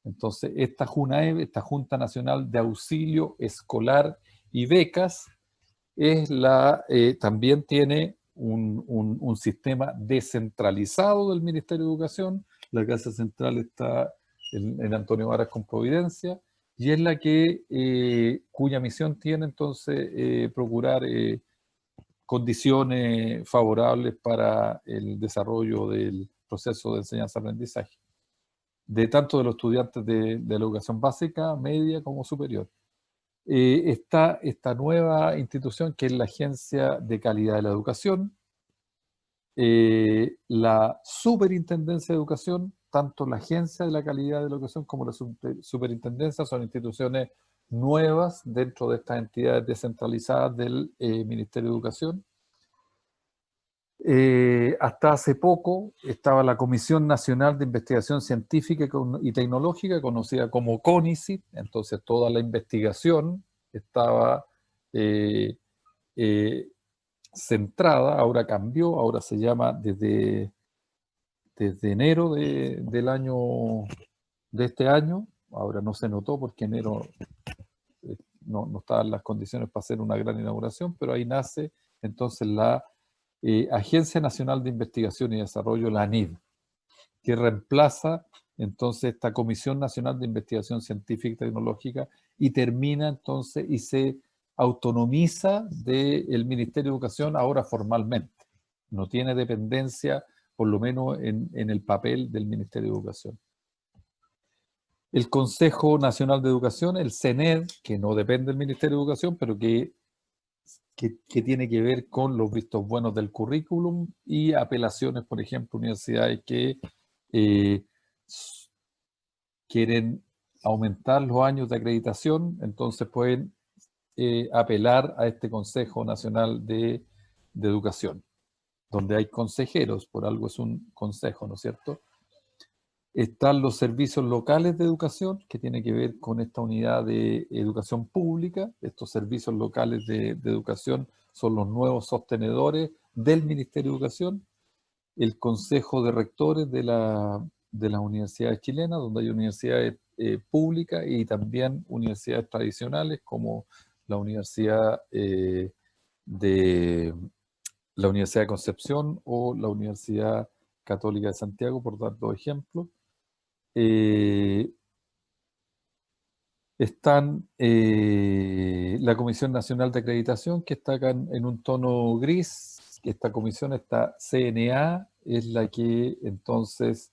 Entonces, esta JUNAEV, esta Junta Nacional de Auxilio Escolar y Becas, también tiene un sistema descentralizado del Ministerio de Educación. La casa central está en Antonio Varas con Providencia, y es la cuya misión tiene entonces procurar condiciones favorables para el desarrollo del proceso de enseñanza-aprendizaje, de tanto de los estudiantes de la educación básica, media como superior. Está esta nueva institución que es la Agencia de Calidad de la Educación, la Superintendencia de Educación, tanto la Agencia de la Calidad de la Educación como la Superintendencia son instituciones nuevas dentro de estas entidades descentralizadas del Ministerio de Educación. Hasta hace poco estaba la Comisión Nacional de Investigación Científica y Tecnológica, conocida como CONICIT. Entonces toda la investigación estaba centrada, ahora cambió, ahora se llama desde enero de este año, ahora no se notó porque enero no estaban las condiciones para hacer una gran inauguración, pero ahí nace entonces la Agencia Nacional de Investigación y Desarrollo, la ANID, que reemplaza entonces esta Comisión Nacional de Investigación Científica y Tecnológica y termina entonces y se autonomiza del Ministerio de Educación ahora formalmente. No tiene dependencia, por lo menos en el papel del Ministerio de Educación. El Consejo Nacional de Educación, el CNED, que no depende del Ministerio de Educación, pero que tiene que ver con los vistos buenos del currículum y apelaciones, por ejemplo, universidades que quieren aumentar los años de acreditación, entonces pueden apelar a este Consejo Nacional de Educación, donde hay consejeros, por algo es un consejo, ¿no es cierto? Están los servicios locales de educación, que tiene que ver con esta unidad de educación pública. Estos servicios locales de educación son los nuevos sostenedores del Ministerio de Educación. El Consejo de Rectores de las universidades chilenas, donde hay universidades públicas y también universidades tradicionales, como la Universidad de Concepción o la Universidad Católica de Santiago, por dar dos ejemplos. Están la Comisión Nacional de Acreditación, que está acá en un tono gris. Esta comisión, esta CNA, es la que entonces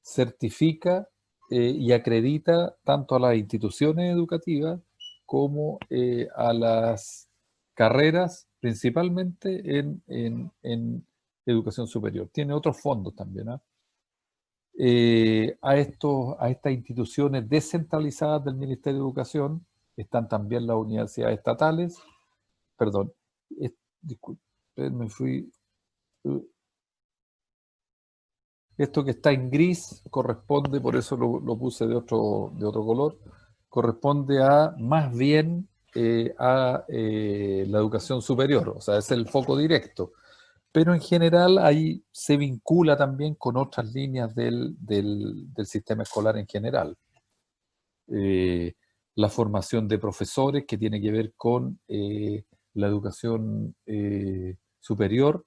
certifica y acredita tanto a las instituciones educativas como a las carreras, principalmente en educación superior. Tiene otros fondos también, ¿ah? A estas instituciones descentralizadas del Ministerio de Educación están también las universidades estatales. Perdón, disculpe, me fui. Esto que está en gris corresponde, por eso lo puse de otro color, corresponde a más bien a la educación superior, o sea, es el foco directo. Pero en general ahí se vincula también con otras líneas del sistema escolar en general. La formación de profesores, que tiene que ver con la educación superior,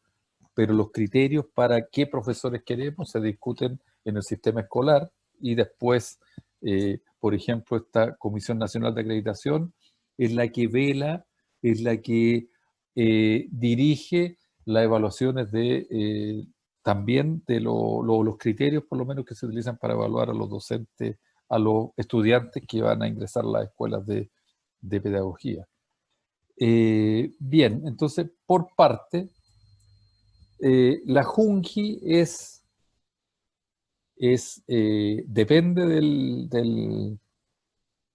pero los criterios para qué profesores queremos se discuten en el sistema escolar y después, por ejemplo, esta Comisión Nacional de Acreditación es la que vela, es la que dirige las evaluaciones también de los criterios, por lo menos, que se utilizan para evaluar a los docentes, a los estudiantes que van a ingresar a las escuelas de pedagogía. Bien, entonces, por parte, la JUNGI depende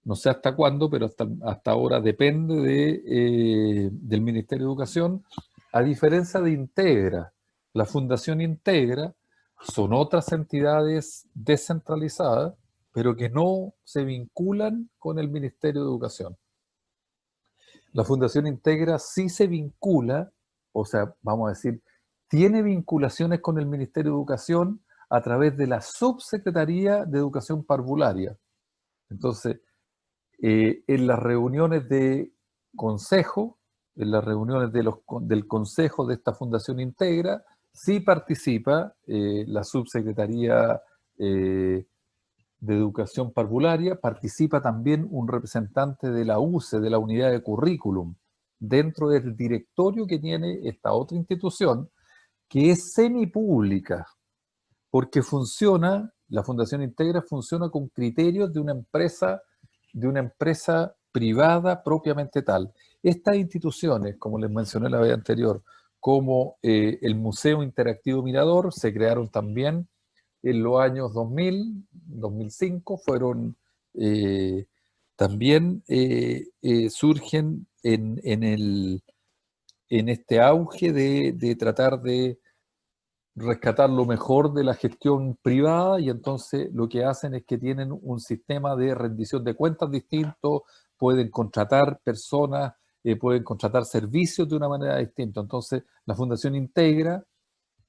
no sé hasta cuándo, pero hasta ahora depende del Ministerio de Educación, a diferencia de Integra. La Fundación Integra son otras entidades descentralizadas, pero que no se vinculan con el Ministerio de Educación. La Fundación Integra sí se vincula, o sea, vamos a decir, tiene vinculaciones con el Ministerio de Educación a través de la Subsecretaría de Educación Parvularia. Entonces, en las reuniones de consejo, en las reuniones del consejo de esta Fundación Integra, sí participa la Subsecretaría de Educación Parvularia, participa también un representante de la UCE, de la Unidad de Currículum, dentro del directorio que tiene esta otra institución, que es semipública, porque la Fundación Integra funciona con criterios de una empresa privada propiamente tal. Estas instituciones, como les mencioné la vez anterior, como el Museo Interactivo Mirador, se crearon también en los años 2000, 2005, también surgen en este auge de tratar de rescatar lo mejor de la gestión privada, y entonces lo que hacen es que tienen un sistema de rendición de cuentas distinto, pueden contratar personas, pueden contratar servicios de una manera distinta. Entonces la Fundación Integra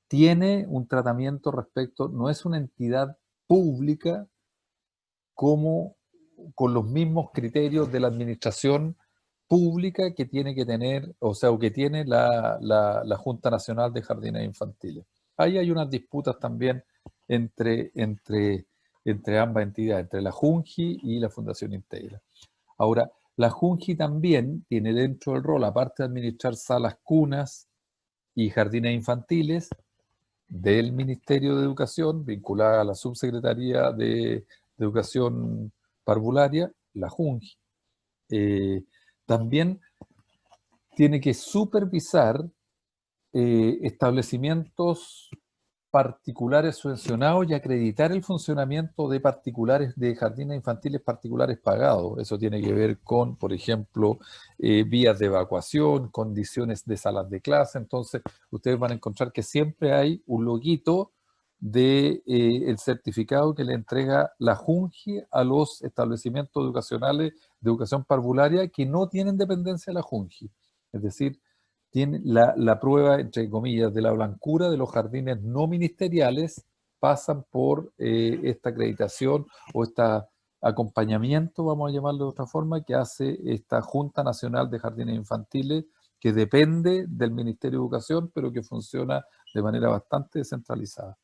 tiene un tratamiento respecto, no es una entidad pública como con los mismos criterios de la administración pública que tiene que tener, o sea, o que tiene la Junta Nacional de Jardines Infantiles. Ahí hay unas disputas también entre ambas entidades, entre la JUNGI y la Fundación Integra. Ahora, la JUNGI también tiene dentro del rol, aparte de administrar salas cunas y jardines infantiles, del Ministerio de Educación, vinculada a la Subsecretaría de Educación Parvularia, la JUNGI. También tiene que supervisar establecimientos particulares subvencionados y acreditar el funcionamiento de particulares, de jardines infantiles particulares pagados. Eso tiene que ver con, por ejemplo, vías de evacuación, condiciones de salas de clase. Entonces, ustedes van a encontrar que siempre hay un loguito de el certificado que le entrega la JUNGI a los establecimientos educacionales de educación parvularia que no tienen dependencia de la JUNGI. Es decir, tiene la prueba, entre comillas, de la blancura de los jardines no ministeriales, pasan por esta acreditación o este acompañamiento, vamos a llamarlo de otra forma, que hace esta Junta Nacional de Jardines Infantiles, que depende del Ministerio de Educación, pero que funciona de manera bastante descentralizada.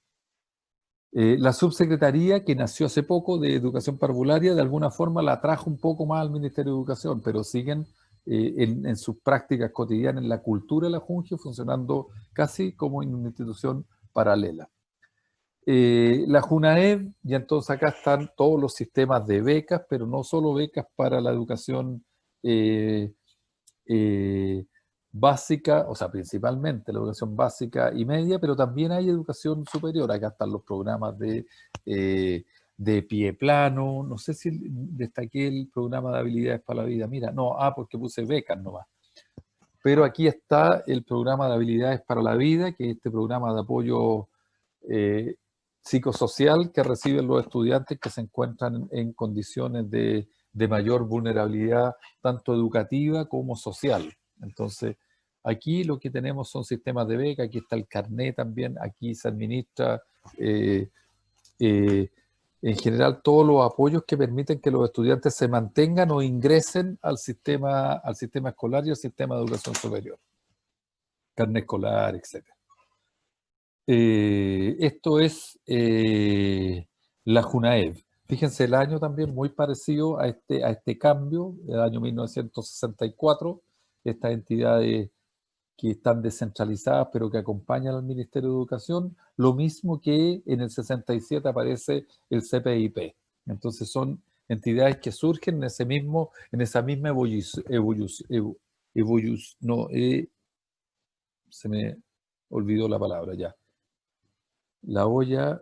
La subsecretaría, que nació hace poco de Educación Parvularia, de alguna forma la trajo un poco más al Ministerio de Educación, pero siguen en sus prácticas cotidianas, en la cultura de la Junji, funcionando casi como en una institución paralela. La Junaev, y entonces acá están todos los sistemas de becas, pero no solo becas para la educación eh, básica, o sea, principalmente la educación básica y media, pero también hay educación superior. Acá están los programas de pie plano. No sé si destaqué el programa de habilidades para la vida. Mira, no, porque puse becas nomás. Pero aquí está el programa de habilidades para la vida, que es este programa de apoyo eh, psicosocial que reciben los estudiantes que se encuentran en condiciones de mayor vulnerabilidad, tanto educativa como social. Entonces, aquí lo que tenemos son sistemas de beca, aquí está el carnet también, aquí se administra eh, eh, en general todos los apoyos que permiten que los estudiantes se mantengan o ingresen al sistema escolar y al sistema de educación superior, carnet escolar, etc. Esto es la Junaev. Fíjense, el año también muy parecido a este cambio, el año 1964, estas entidades que están descentralizadas pero que acompañan al Ministerio de Educación, lo mismo que en el 67 aparece el CPIP. Entonces son entidades que surgen en esa misma no, se me olvidó la palabra ya. La olla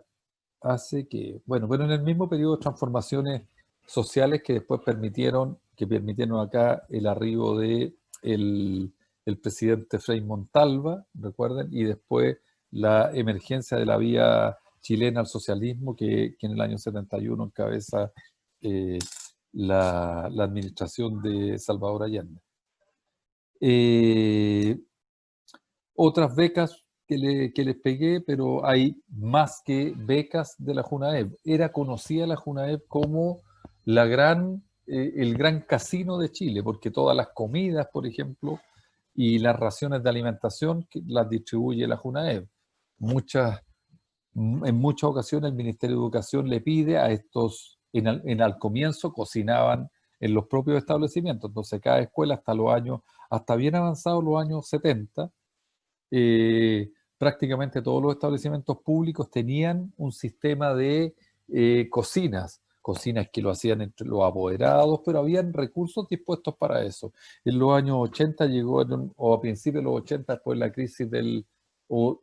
hace que, bueno, pero en el mismo periodo de transformaciones sociales que permitieron acá el arribo de el presidente Frei Montalva, recuerden, y después la emergencia de la vía chilena al socialismo, que en el año 71 encabeza eh, la administración de Salvador Allende. Otras becas que les pegué, pero hay más que becas de la Junaev. Era conocida la Junaev como el gran casino de Chile, porque todas las comidas, por ejemplo, y las raciones de alimentación las distribuye la Junaev. En muchas ocasiones el Ministerio de Educación le pide a estos, al comienzo cocinaban en los propios establecimientos, entonces cada escuela hasta bien avanzados los años 70, prácticamente todos los establecimientos públicos tenían un sistema de cocinas que lo hacían entre los apoderados, pero habían recursos dispuestos para eso. En los años 80 llegó, o a principios de los 80, después de la crisis o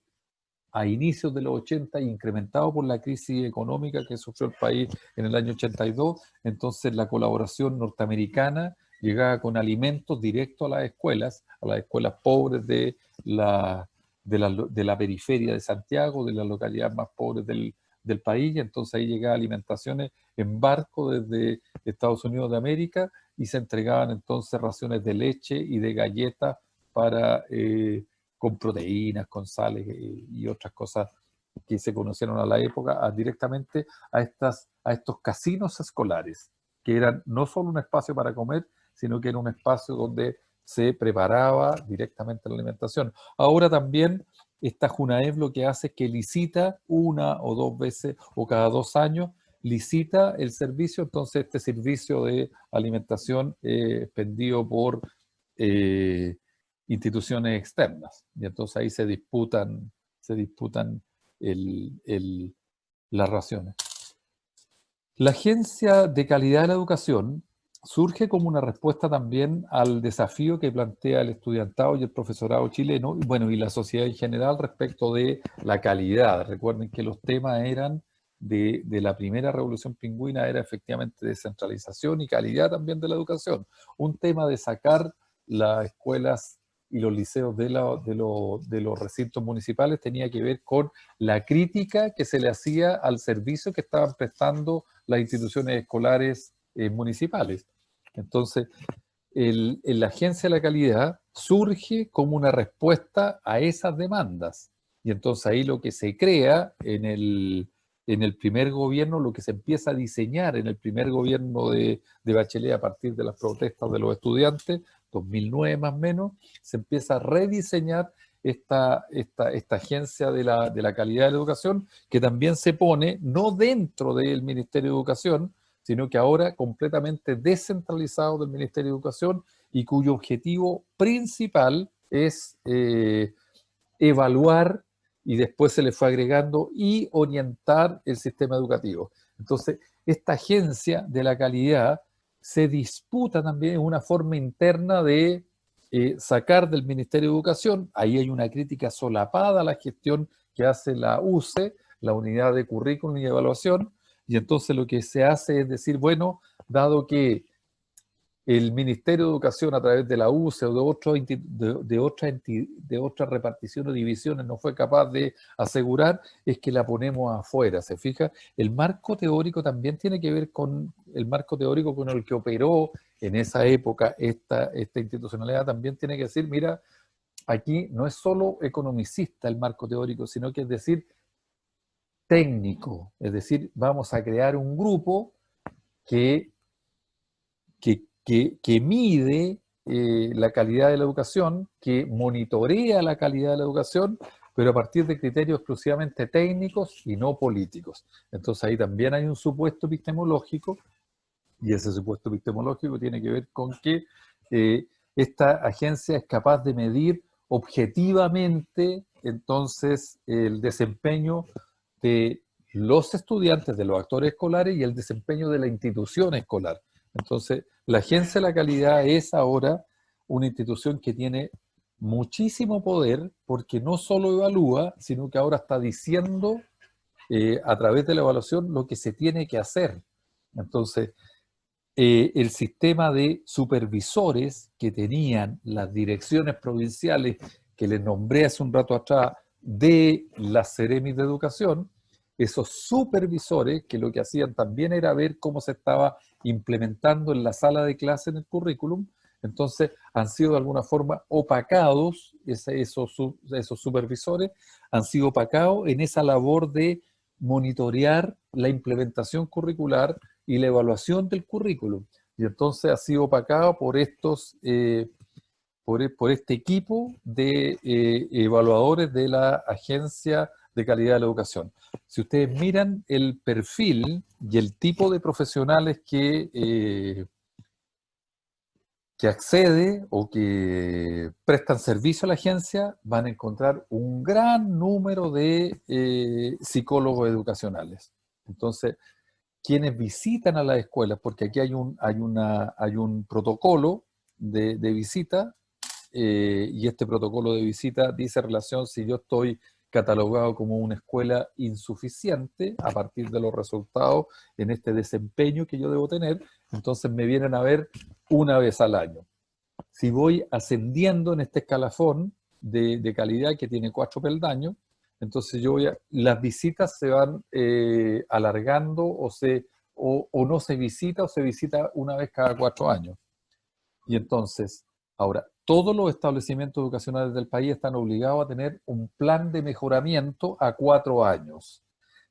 a inicios de los 80, incrementado por la crisis económica que sufrió el país en el año 82, entonces la colaboración norteamericana llegaba con alimentos directos a las escuelas pobres de la periferia de Santiago, de las localidades más pobres del país, y entonces ahí llegaba alimentaciones en barco desde Estados Unidos de América y se entregaban entonces raciones de leche y de galletas para con proteínas, con sales y otras cosas que se conocieron a la época, directamente a estos casinos escolares, que eran no solo un espacio para comer, sino que era un espacio donde se preparaba directamente la alimentación. Ahora también esta Junaev lo que hace es que licita una o dos veces o cada 2 años, licita el servicio, entonces este servicio de alimentación expendido por instituciones externas. Y entonces ahí se disputan las raciones. La Agencia de Calidad de la Educación surge como una respuesta también al desafío que plantea el estudiantado y el profesorado chileno, y la sociedad en general respecto de la calidad. Recuerden que los temas eran de la primera revolución pingüina, era efectivamente descentralización y calidad también de la educación. Un tema de sacar las escuelas y los liceos de los recintos municipales tenía que ver con la crítica que se le hacía al servicio que estaban prestando las instituciones escolares municipales. Entonces, la Agencia de la Calidad surge como una respuesta a esas demandas. Y entonces ahí lo que se crea en el primer gobierno, lo que se empieza a diseñar en el primer gobierno de Bachelet a partir de las protestas de los estudiantes, 2009 más o menos, se empieza a rediseñar esta agencia de la calidad de la educación, que también se pone no dentro del Ministerio de Educación, sino que ahora completamente descentralizado del Ministerio de Educación y cuyo objetivo principal es evaluar, y después se le fue agregando, y orientar el sistema educativo. Entonces, esta agencia de la calidad se disputa también en una forma interna de sacar del Ministerio de Educación. Ahí hay una crítica solapada a la gestión que hace la UCE, la Unidad de Currículum y Evaluación, y entonces lo que se hace es decir, bueno, dado que el Ministerio de Educación a través de la UCE o de otra repartición o divisiones no fue capaz de asegurar, es que la ponemos afuera, ¿se fija? El marco teórico también tiene que ver con el marco teórico con el que operó en esa época esta institucionalidad, también tiene que decir, mira, aquí no es solo economicista el marco teórico, sino que es decir, técnico, es decir, vamos a crear un grupo que que mide la calidad de la educación, que monitorea la calidad de la educación, pero a partir de criterios exclusivamente técnicos y no políticos. Entonces ahí también hay un supuesto epistemológico, y ese supuesto epistemológico tiene que ver con que esta agencia es capaz de medir objetivamente entonces el desempeño de los estudiantes, de los actores escolares y el desempeño de la institución escolar. Entonces, la Agencia de la Calidad es ahora una institución que tiene muchísimo poder porque no solo evalúa, sino que ahora está diciendo a través de la evaluación lo que se tiene que hacer. Entonces, el sistema de supervisores que tenían las direcciones provinciales que les nombré hace un rato atrás de las Ceremis de Educación, esos supervisores que lo que hacían también era ver cómo se estaba implementando en la sala de clase en el currículum, entonces han sido de alguna forma opacados, esos supervisores han sido opacados en esa labor de monitorear la implementación curricular y la evaluación del currículum. Y entonces ha sido opacado por por este equipo de evaluadores de la Agencia de Calidad de la Educación. Si ustedes miran el perfil y el tipo de profesionales que accede o que prestan servicio a la agencia, van a encontrar un gran número de psicólogos educacionales. Entonces, quienes visitan a las escuelas, porque aquí hay un protocolo de visita, y este protocolo de visita dice relación si yo estoy catalogado como una escuela insuficiente a partir de los resultados en este desempeño que yo debo tener, entonces me vienen a ver una vez al año. Si voy ascendiendo en este escalafón de calidad que tiene 4 peldaños, entonces las visitas se van alargando o no se visita o se visita una vez cada 4 años. Y entonces, ahora, todos los establecimientos educacionales del país están obligados a tener un plan de mejoramiento a 4 años.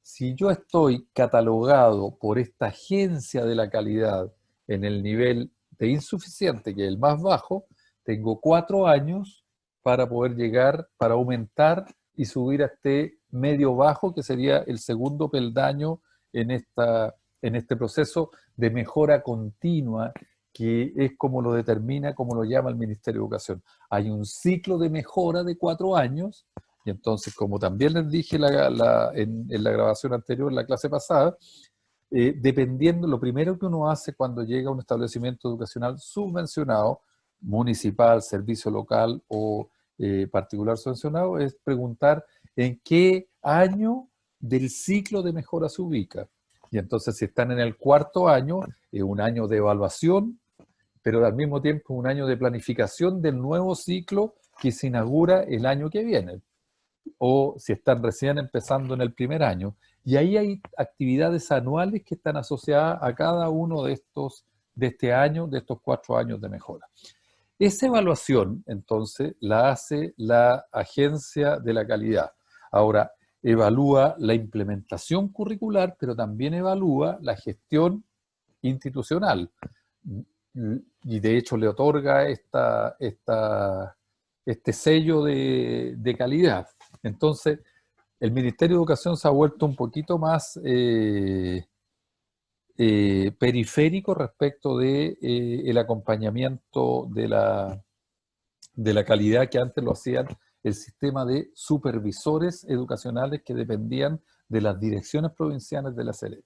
Si yo estoy catalogado por esta agencia de la calidad en el nivel de insuficiente, que es el más bajo, tengo 4 años para poder llegar, para aumentar y subir a este medio bajo, que sería el segundo peldaño en este proceso de mejora continua, que es como lo determina, como lo llama el Ministerio de Educación. Hay un ciclo de mejora de 4 años, y entonces, como también les dije en la grabación anterior, en la clase pasada, dependiendo, lo primero que uno hace cuando llega a un establecimiento educacional subvencionado, municipal, servicio local o particular subvencionado, es preguntar en qué año del ciclo de mejora se ubica. Y entonces, si están en el 4.º año, es un año de evaluación, pero al mismo tiempo un año de planificación del nuevo ciclo que se inaugura el año que viene, o si están recién empezando en el primer año. Y ahí hay actividades anuales que están asociadas a cada uno de este año, de estos 4 años de mejora. Esa evaluación, entonces, la hace la Agencia de la Calidad. Ahora, evalúa la implementación curricular, pero también evalúa la gestión institucional. Y de hecho le otorga esta este sello de calidad. Entonces, el Ministerio de Educación se ha vuelto un poquito más periférico respecto de el acompañamiento de la calidad que antes lo hacían el sistema de supervisores educacionales que dependían de las direcciones provinciales de la Serena.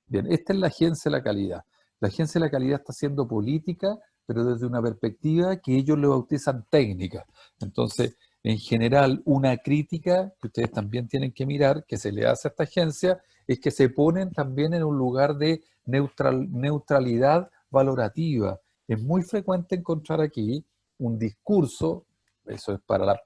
Bien, esta es la Agencia de la Calidad. La Agencia de la Calidad está haciendo política, pero desde una perspectiva que ellos le bautizan técnica. Entonces, en general, una crítica que ustedes también tienen que mirar, que se le hace a esta agencia, es que se ponen también en un lugar de neutralidad valorativa. Es muy frecuente encontrar aquí un discurso, eso es para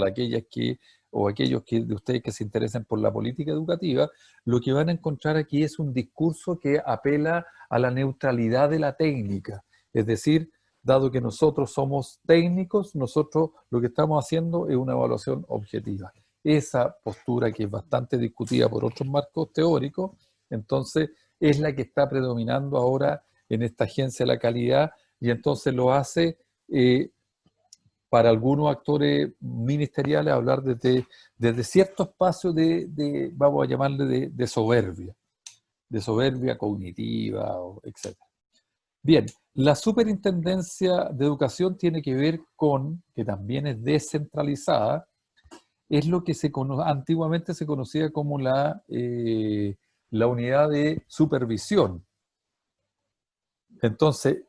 aquellas que, o aquellos de ustedes que se interesen por la política educativa, lo que van a encontrar aquí es un discurso que apela a la neutralidad de la técnica. Es decir, dado que nosotros somos técnicos, nosotros lo que estamos haciendo es una evaluación objetiva. Esa postura, que es bastante discutida por otros marcos teóricos, entonces es la que está predominando ahora en esta Agencia de la Calidad, y entonces lo hace para algunos actores ministeriales hablar desde cierto espacio vamos a llamarle, de soberbia cognitiva, etc. Bien, la Superintendencia de Educación tiene que ver con, que también es descentralizada, es lo que antiguamente se conocía como la unidad de supervisión. Entonces,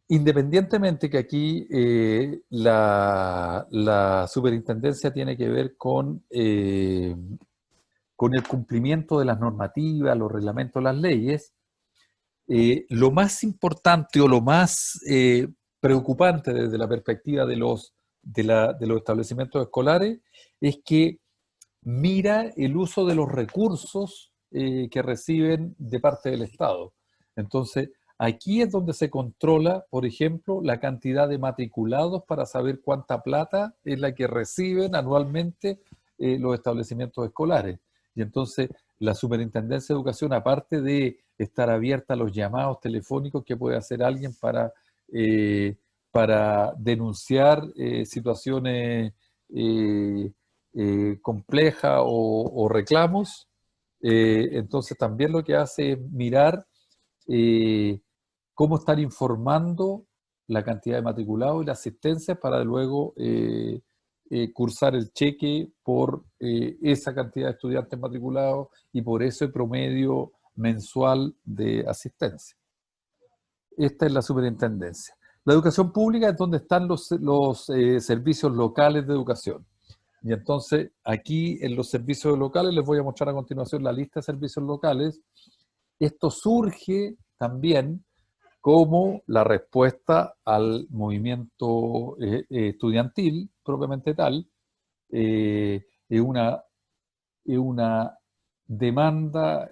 independientemente que aquí la superintendencia tiene que ver con el cumplimiento de las normativas, los reglamentos, las leyes, lo más importante o lo más preocupante desde la perspectiva de los establecimientos escolares es que mira el uso de los recursos que reciben de parte del Estado. Entonces, aquí es donde se controla, por ejemplo, la cantidad de matriculados para saber cuánta plata es la que reciben anualmente los establecimientos escolares. Y entonces, la Superintendencia de Educación, aparte de estar abierta a los llamados telefónicos que puede hacer alguien para denunciar situaciones complejas o reclamos, entonces también lo que hace es mirar cómo están informando la cantidad de matriculados y la asistencia para luego cursar el cheque por esa cantidad de estudiantes matriculados y por ese promedio mensual de asistencia. Esta es la superintendencia. La educación pública es donde están los servicios locales de educación. Y entonces aquí en los servicios locales les voy a mostrar a continuación la lista de servicios locales. Esto surge también como la respuesta al movimiento estudiantil propiamente tal. Es una demanda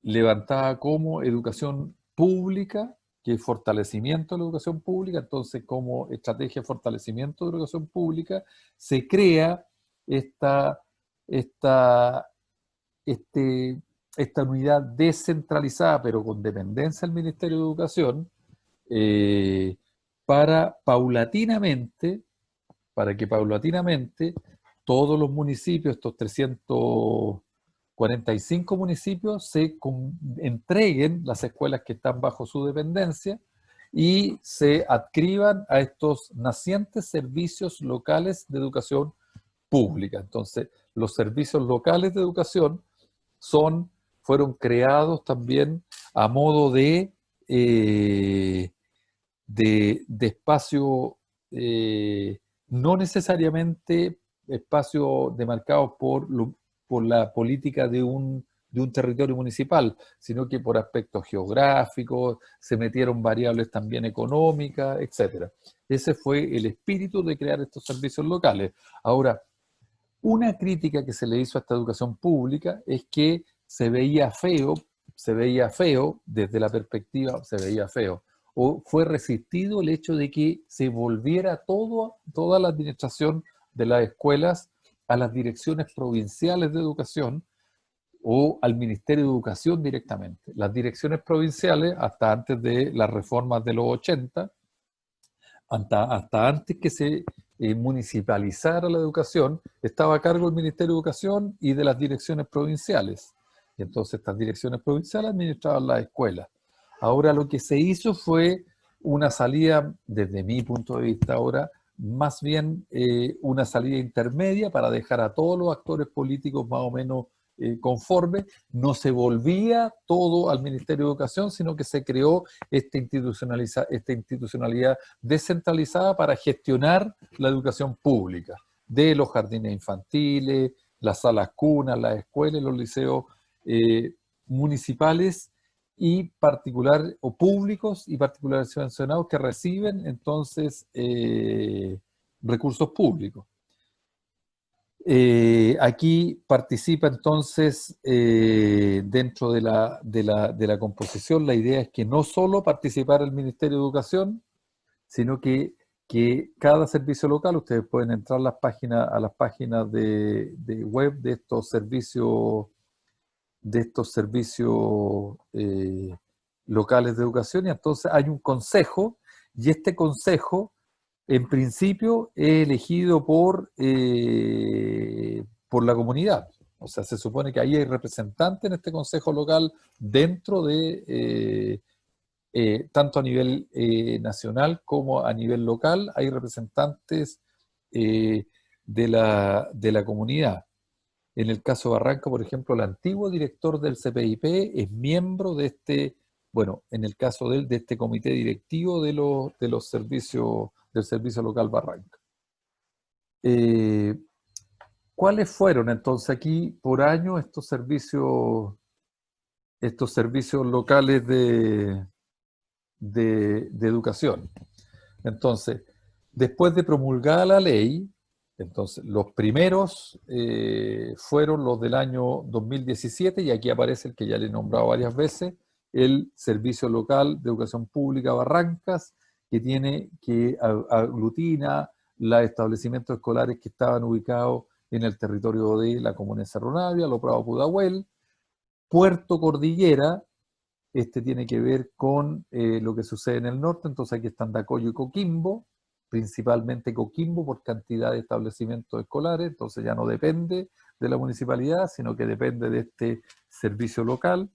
levantada como educación pública, que es fortalecimiento de la educación pública. Entonces, como estrategia de fortalecimiento de la educación pública, se crea esta unidad descentralizada, pero con dependencia del Ministerio de Educación, para que paulatinamente todos los municipios, estos 345 municipios, se entreguen las escuelas que están bajo su dependencia y se adscriban a estos nacientes servicios locales de educación pública. Entonces, los servicios locales de educación fueron creados también a modo de espacio, no necesariamente espacio demarcado por la política de un territorio municipal, sino que por aspectos geográficos, se metieron variables también económicas, etc. Ese fue el espíritu de crear estos servicios locales. Ahora, una crítica que se le hizo a esta educación pública es que se veía feo desde la perspectiva, o fue resistido el hecho de que se volviera toda la administración de las escuelas a las direcciones provinciales de educación o al Ministerio de Educación directamente. Las direcciones provinciales, hasta antes de las reformas de los 80, hasta antes que se municipalizara la educación, estaba a cargo del Ministerio de Educación y de las direcciones provinciales. Y entonces estas direcciones provinciales administraban las escuelas. Ahora lo que se hizo fue una salida, desde mi punto de vista ahora, más bien una salida intermedia para dejar a todos los actores políticos más o menos conformes. No se volvía todo al Ministerio de Educación, sino que se creó esta institucionalidad descentralizada para gestionar la educación pública, de los jardines infantiles, las salas cunas, las escuelas, los liceos municipales y particular o públicos y particulares subvencionados que reciben entonces recursos públicos. Aquí participa entonces dentro de la composición, la idea es que no solo participara el Ministerio de Educación, sino que cada servicio local, ustedes pueden entrar a las páginas de web de estos servicios locales de educación, y entonces hay un consejo, y este consejo en principio es elegido por la comunidad. O sea, se supone que ahí hay representantes en este consejo local dentro de, tanto a nivel nacional como a nivel local, hay representantes de la comunidad. En el caso de Barranca, por ejemplo, el antiguo director del CPIP es miembro de bueno, en el caso de este comité directivo de los servicios, del Servicio Local Barranca. ¿Cuáles fueron entonces aquí por año estos servicios locales de educación? Entonces, después de promulgada la ley, entonces los primeros fueron los del año 2017, y aquí aparece el que ya le he nombrado varias veces, el Servicio Local de Educación Pública Barrancas, que aglutina los establecimientos escolares que estaban ubicados en el territorio de la comuna de Cerro Navia, Lo Prado, Pudahuel, Puerto Cordillera. Este tiene que ver con lo que sucede en el norte, entonces aquí están Dacoyo y Coquimbo, principalmente Coquimbo por cantidad de establecimientos escolares, entonces ya no depende de la municipalidad, sino que depende de este servicio local.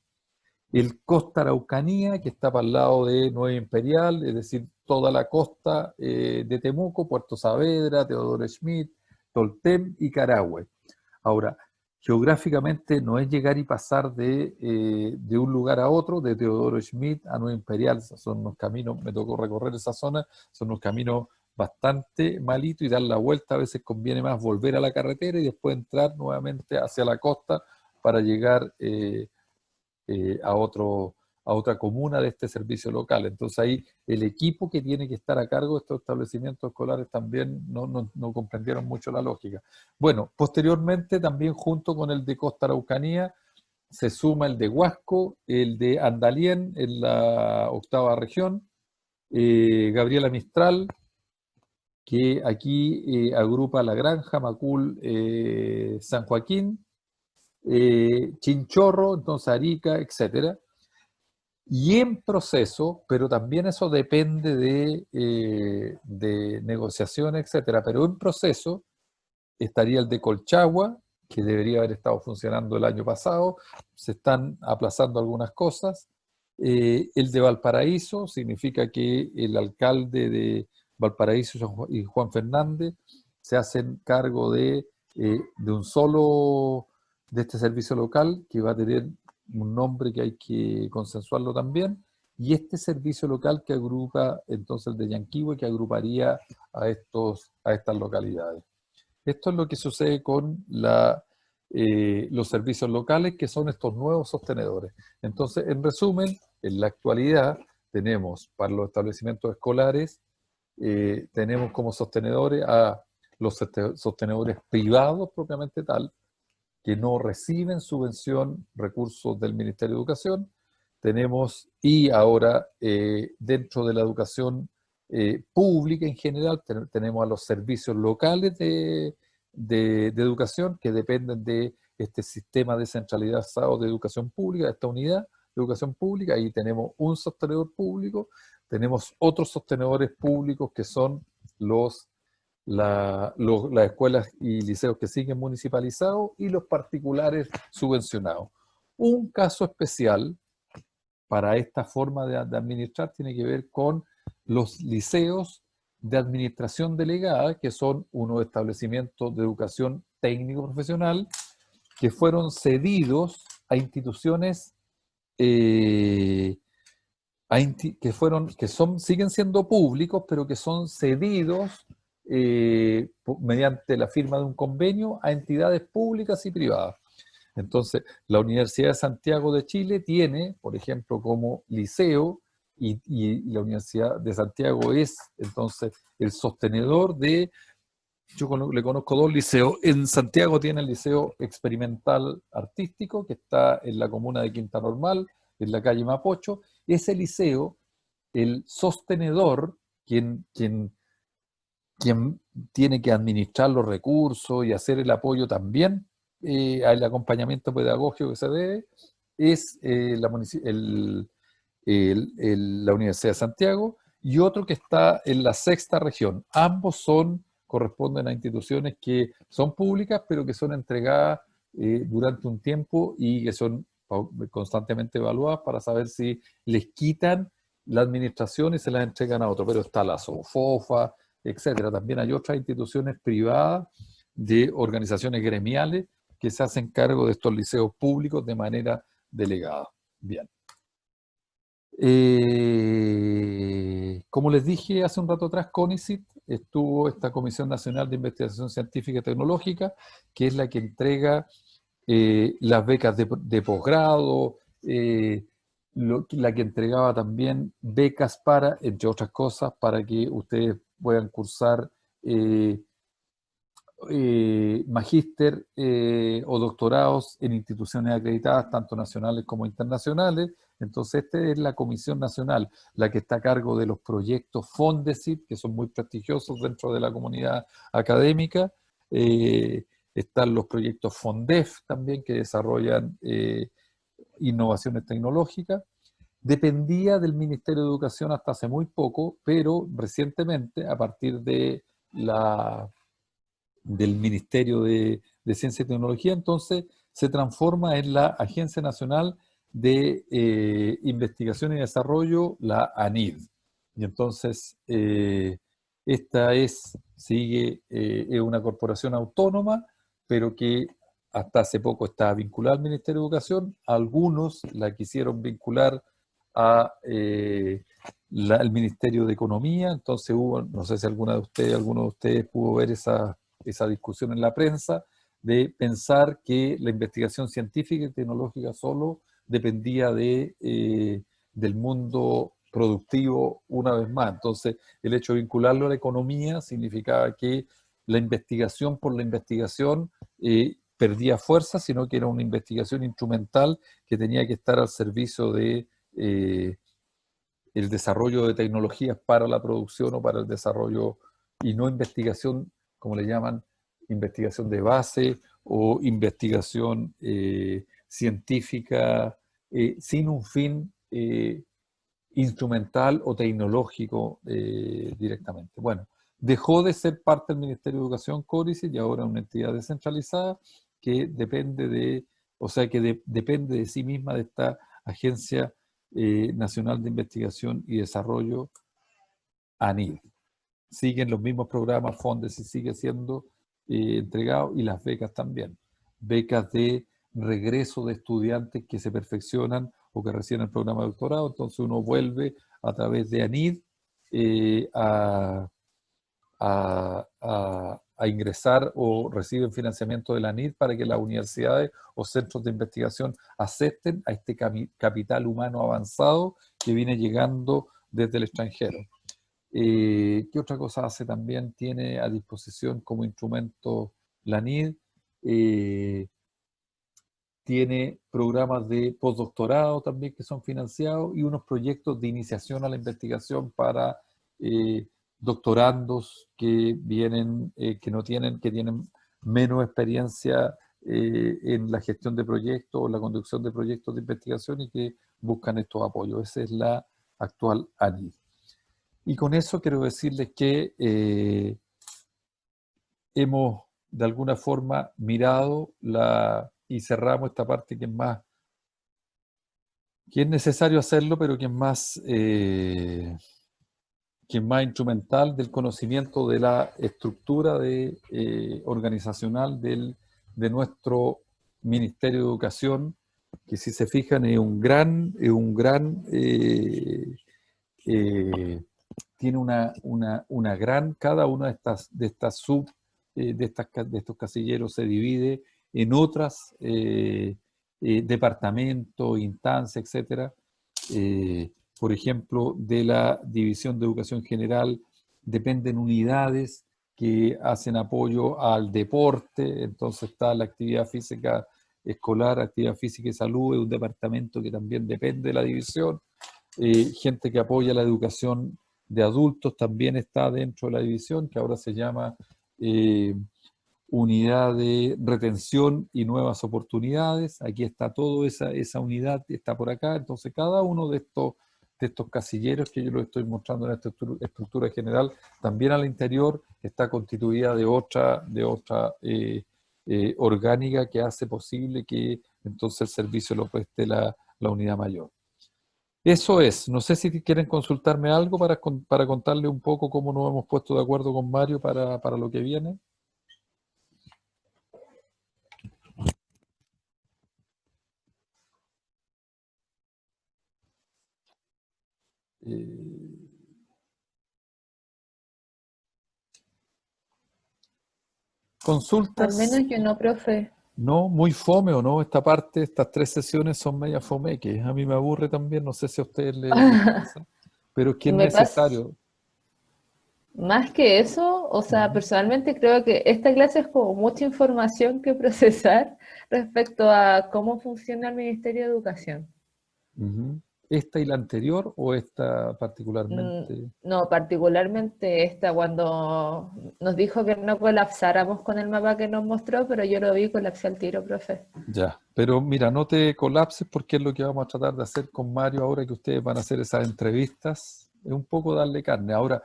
El Costa Araucanía, que está para el lado de Nueva Imperial, es decir, toda la costa de Temuco, Puerto Saavedra, Teodoro Schmidt, Toltem y Carahue. Ahora, geográficamente no es llegar y pasar de un lugar a otro, de Teodoro Schmidt a Nueva Imperial, son unos caminos, me tocó recorrer esa zona, son unos caminos bastante malitos, y dar la vuelta a veces conviene más volver a la carretera y después entrar nuevamente hacia la costa para llegar a otra comuna de este servicio local. Entonces ahí el equipo que tiene que estar a cargo de estos establecimientos escolares también no comprendieron mucho la lógica. Bueno, posteriormente también junto con el de Costa Araucanía se suma el de Huasco, el de Andalien en la 8ª región, Gabriela Mistral, que aquí agrupa La Granja, Macul, San Joaquín, Chinchorro, entonces Arica, etcétera. Y en proceso, pero también eso depende de negociaciones, etcétera, pero en proceso estaría el de Colchagua, que debería haber estado funcionando el año pasado, se están aplazando algunas cosas. El de Valparaíso, significa que el alcalde de Valparaíso y Juan Fernández se hacen cargo de este servicio local, que va a tener un nombre que hay que consensuarlo también, y este servicio local que agrupa entonces el de Yanquihue, que agruparía a estas localidades. Esto es lo que sucede con los servicios locales, que son estos nuevos sostenedores. Entonces, en resumen, en la actualidad tenemos para los establecimientos escolares, tenemos como sostenedores a los sostenedores privados propiamente tal, que no reciben subvención, recursos del Ministerio de Educación. Tenemos, y ahora dentro de la educación pública en general, tenemos a los servicios locales de educación, que dependen de este sistema descentralizado de educación pública, de esta unidad de educación pública. Ahí tenemos un sostenedor público. tenemos otros sostenedores públicos que son las escuelas y liceos que siguen municipalizados y los particulares subvencionados. Un caso especial para esta forma de administrar tiene que ver con los liceos de administración delegada, que son unos establecimientos de educación técnico-profesional que fueron cedidos a instituciones siguen siendo públicos, pero que son cedidos mediante la firma de un convenio a entidades públicas y privadas. Entonces, la Universidad de Santiago de Chile tiene, por ejemplo, como liceo, y la Universidad de Santiago es entonces el sostenedor de, le conozco dos liceos. En Santiago tiene el Liceo Experimental Artístico, que está en la comuna de Quinta Normal, en la calle Mapocho. Ese liceo, el sostenedor, quien tiene que administrar los recursos y hacer el apoyo también al acompañamiento pedagógico que se debe, es la Universidad de Santiago, y otro que está en la sexta región. Ambos corresponden a instituciones que son públicas, pero que son entregadas durante un tiempo y que son constantemente evaluadas para saber si les quitan la administración y se las entregan a otro. Pero está la SOFOFA, etcétera. También hay otras instituciones privadas de organizaciones gremiales que se hacen cargo de estos liceos públicos de manera delegada. Bien. Como les dije hace un rato atrás, CONICIT estuvo esta Comisión Nacional de Investigación Científica y Tecnológica, que es la que entrega las becas de posgrado, la que entregaba también becas para, entre otras cosas, para que ustedes puedan cursar magíster o doctorados en instituciones acreditadas, tanto nacionales como internacionales. Entonces, esta es la Comisión Nacional, la que está a cargo de los proyectos Fondesit, que son muy prestigiosos dentro de la comunidad académica. Están los proyectos FONDEF también, que desarrollan innovaciones tecnológicas. Dependía del Ministerio de Educación hasta hace muy poco, pero recientemente, a partir del Ministerio de Ciencia y Tecnología, entonces se transforma en la Agencia Nacional de Investigación y Desarrollo, la ANID. Y entonces esta es una corporación autónoma, pero que hasta hace poco estaba vinculada al Ministerio de Educación. Algunos la quisieron vincular al Ministerio de Economía. Entonces hubo, no sé si alguno de ustedes pudo ver esa discusión en la prensa, de pensar que la investigación científica y tecnológica solo dependía del mundo productivo una vez más. Entonces, el hecho de vincularlo a la economía significaba que la investigación por la investigación perdía fuerza, sino que era una investigación instrumental que tenía que estar al servicio de el desarrollo de tecnologías para la producción o para el desarrollo, y no investigación, como le llaman, investigación de base o investigación científica sin un fin instrumental o tecnológico directamente. Bueno, dejó de ser parte del Ministerio de Educación, CONICET, y ahora es una entidad descentralizada que depende depende de sí misma, de esta Agencia Nacional de Investigación y Desarrollo, ANID. Siguen los mismos programas, fondos, y sigue siendo entregado, y las becas también. Becas de regreso de estudiantes que se perfeccionan o que reciben el programa de doctorado. Entonces uno vuelve a través de ANID a ingresar, o reciben financiamiento de la ANID para que las universidades o centros de investigación acepten a este capital humano avanzado que viene llegando desde el extranjero. ¿Qué otra cosa hace? También tiene a disposición como instrumento la ANID. Tiene programas de postdoctorado también que son financiados, y unos proyectos de iniciación a la investigación para doctorandos que vienen, que tienen menos experiencia en la gestión de proyectos o la conducción de proyectos de investigación y que buscan estos apoyos. Esa es la actual ANID. Y con eso quiero decirles que hemos de alguna forma mirado y cerramos esta parte que es necesario hacerlo, pero que es más instrumental del conocimiento de la estructura organizacional de nuestro Ministerio de Educación, que si se fijan eh, tiene una gran, cada una de estos casilleros se divide en otras departamentos, instancias, etcétera. Por ejemplo, de la División de Educación General dependen unidades que hacen apoyo al deporte, entonces está la actividad física escolar, actividad física y salud, es un departamento que también depende de la división. Gente que apoya la educación de adultos también está dentro de la división, que ahora se llama eh, Unidad de Retención y Nuevas Oportunidades. Aquí está toda esa unidad, está por acá. Entonces, cada uno de estos casilleros que yo les estoy mostrando en esta estructura general, también al interior está constituida de otra orgánica que hace posible que entonces el servicio lo preste la unidad mayor. Eso es, no sé si quieren consultarme algo para contarle un poco cómo nos hemos puesto de acuerdo con Mario para lo que viene. Eh, Al Consultas, menos yo no, profe. no, muy fome o no, esta parte, estas 3 sesiones son media fome, que a mí me aburre también, no sé si a ustedes les pasa, pero es que es Me pasa necesario. más que eso, o sea, Ujú, personalmente creo que esta clase es como mucha información que procesar respecto a cómo funciona el Ministerio de Educación. ujú. ¿Esta y la anterior o esta Mm, particularmente? No, particularmente esta, cuando nos dijo que no colapsáramos con el mapa que nos mostró, pero yo lo vi colapsé al tiro, profe. Ya, pero mira, no te colapses porque es lo que vamos a tratar de hacer con Mario ahora que ustedes van a hacer esas entrevistas, es un poco darle carne. Ahora,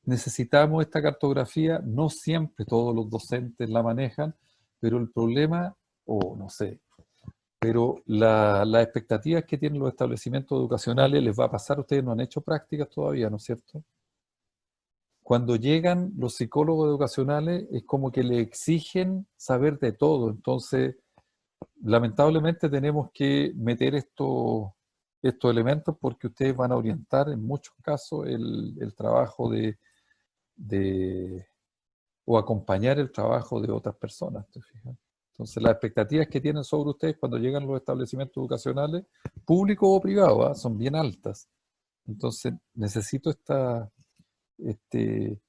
necesitamos esta cartografía, no siempre todos los docentes la manejan, pero el problema, o no sé, pero las expectativas que tienen los establecimientos educacionales les va a pasar, ustedes no han hecho prácticas todavía, ¿no es cierto? Cuando llegan los psicólogos educacionales es como que le exigen saber de todo, entonces lamentablemente tenemos que meter estos elementos porque ustedes van a orientar en muchos casos el trabajo de- o acompañar el trabajo de otras personas, ¿te fijas? Entonces las expectativas que tienen sobre ustedes cuando llegan a los establecimientos educacionales, públicos o privados, ¿ah? Son bien altas. Entonces necesito este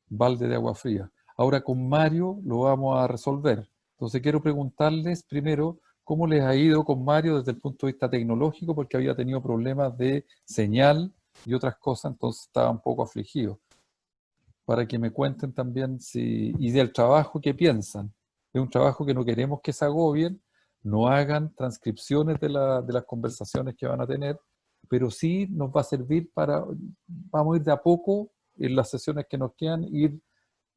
balde de agua fría. Ahora con Mario lo vamos a resolver. Entonces quiero preguntarles primero cómo les ha ido con Mario desde el punto de vista tecnológico, porque había tenido problemas de señal y otras cosas, entonces estaba un poco afligido. Para que me cuenten también y del trabajo que piensan. Es un trabajo que no queremos que se agobien, no hagan transcripciones de las conversaciones que van a tener, pero sí nos va a servir vamos a ir de a poco en las sesiones que nos quedan, ir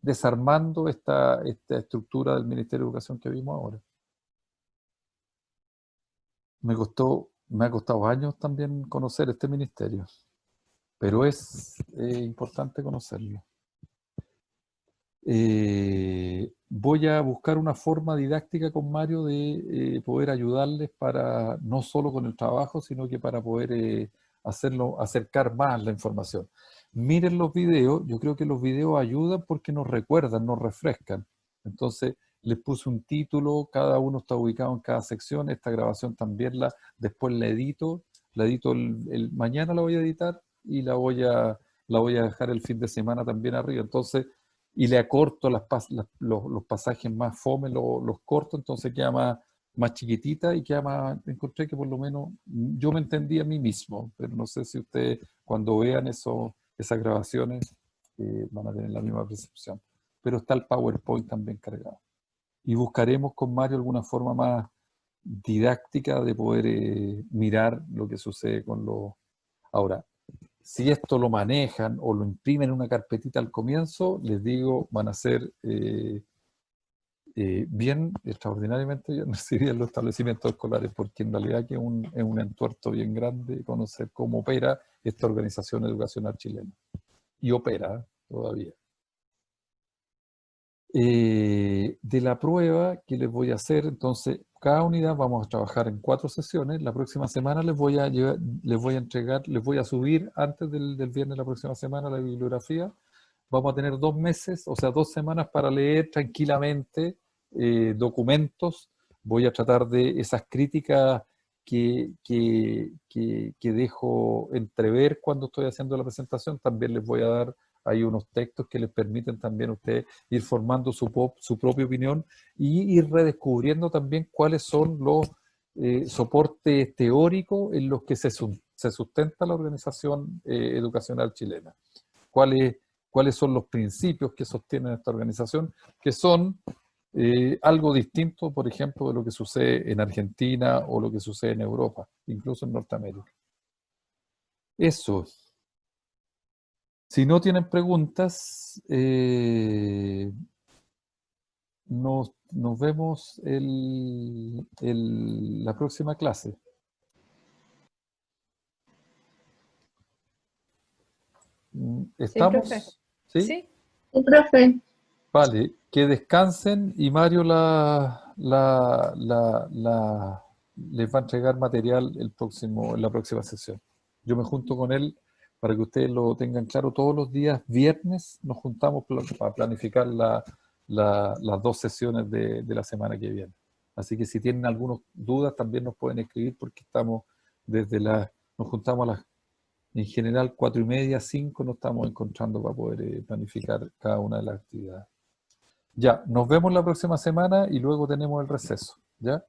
desarmando esta estructura del Ministerio de Educación que vimos ahora. Me ha costado años también conocer este ministerio, pero es importante conocerlo. Voy a buscar una forma didáctica con Mario de poder ayudarles para, no solo con el trabajo, sino que para poder acercar más la información. Miren los videos, yo creo que los videos ayudan porque nos recuerdan, nos refrescan. Entonces, les puse un título, cada uno está ubicado en cada sección, esta grabación también después la edito mañana la voy a editar y la voy a dejar el fin de semana también arriba. Entonces, y le acorto los pasajes más fome, los corto, entonces queda más chiquitita y queda más, encontré que por lo menos yo me entendí a mí mismo, pero no sé si ustedes cuando vean esas grabaciones van a tener la misma percepción. Pero está el PowerPoint también cargado. Y buscaremos con Mario alguna forma más didáctica de poder mirar lo que sucede con los... Ahora, si esto lo manejan o lo imprimen en una carpetita al comienzo, les digo, van a ser bien, extraordinariamente bien recibidos en los establecimientos escolares, porque en realidad que es un entuerto bien grande conocer cómo opera esta organización educacional chilena. Y opera todavía. De la prueba que les voy a hacer, entonces, cada unidad vamos a trabajar en 4 sesiones. La próxima semana les voy a entregar, les voy a subir antes del viernes de la próxima semana la bibliografía. Vamos a tener 2 meses, o sea, 2 semanas para leer tranquilamente documentos. Voy a tratar de esas críticas que dejo entrever cuando estoy haciendo la presentación. También les voy a dar ahí unos textos que les permiten también a ustedes ir formando su propia opinión y ir redescubriendo también cuáles son los soportes teóricos en los que se sustenta la organización educacional chilena. ¿Cuáles son los principios que sostienen esta organización? Que son algo distinto, por ejemplo, de lo que sucede en Argentina o lo que sucede en Europa, incluso en Norteamérica. Eso. Si no tienen preguntas, nos vemos la próxima clase. ¿Estamos? Sí, profe. ¿Sí? Sí, profe. Vale, que descansen y Mario les va a entregar material en la próxima sesión. Yo me junto con él para que ustedes lo tengan claro. Todos los días viernes nos juntamos para planificar las 2 sesiones de la semana que viene. Así que si tienen algunas dudas también nos pueden escribir porque estamos nos juntamos en general 4:30, 5 nos estamos encontrando para poder planificar cada una de las actividades. Ya, nos vemos la próxima semana y luego tenemos el receso, ¿ya?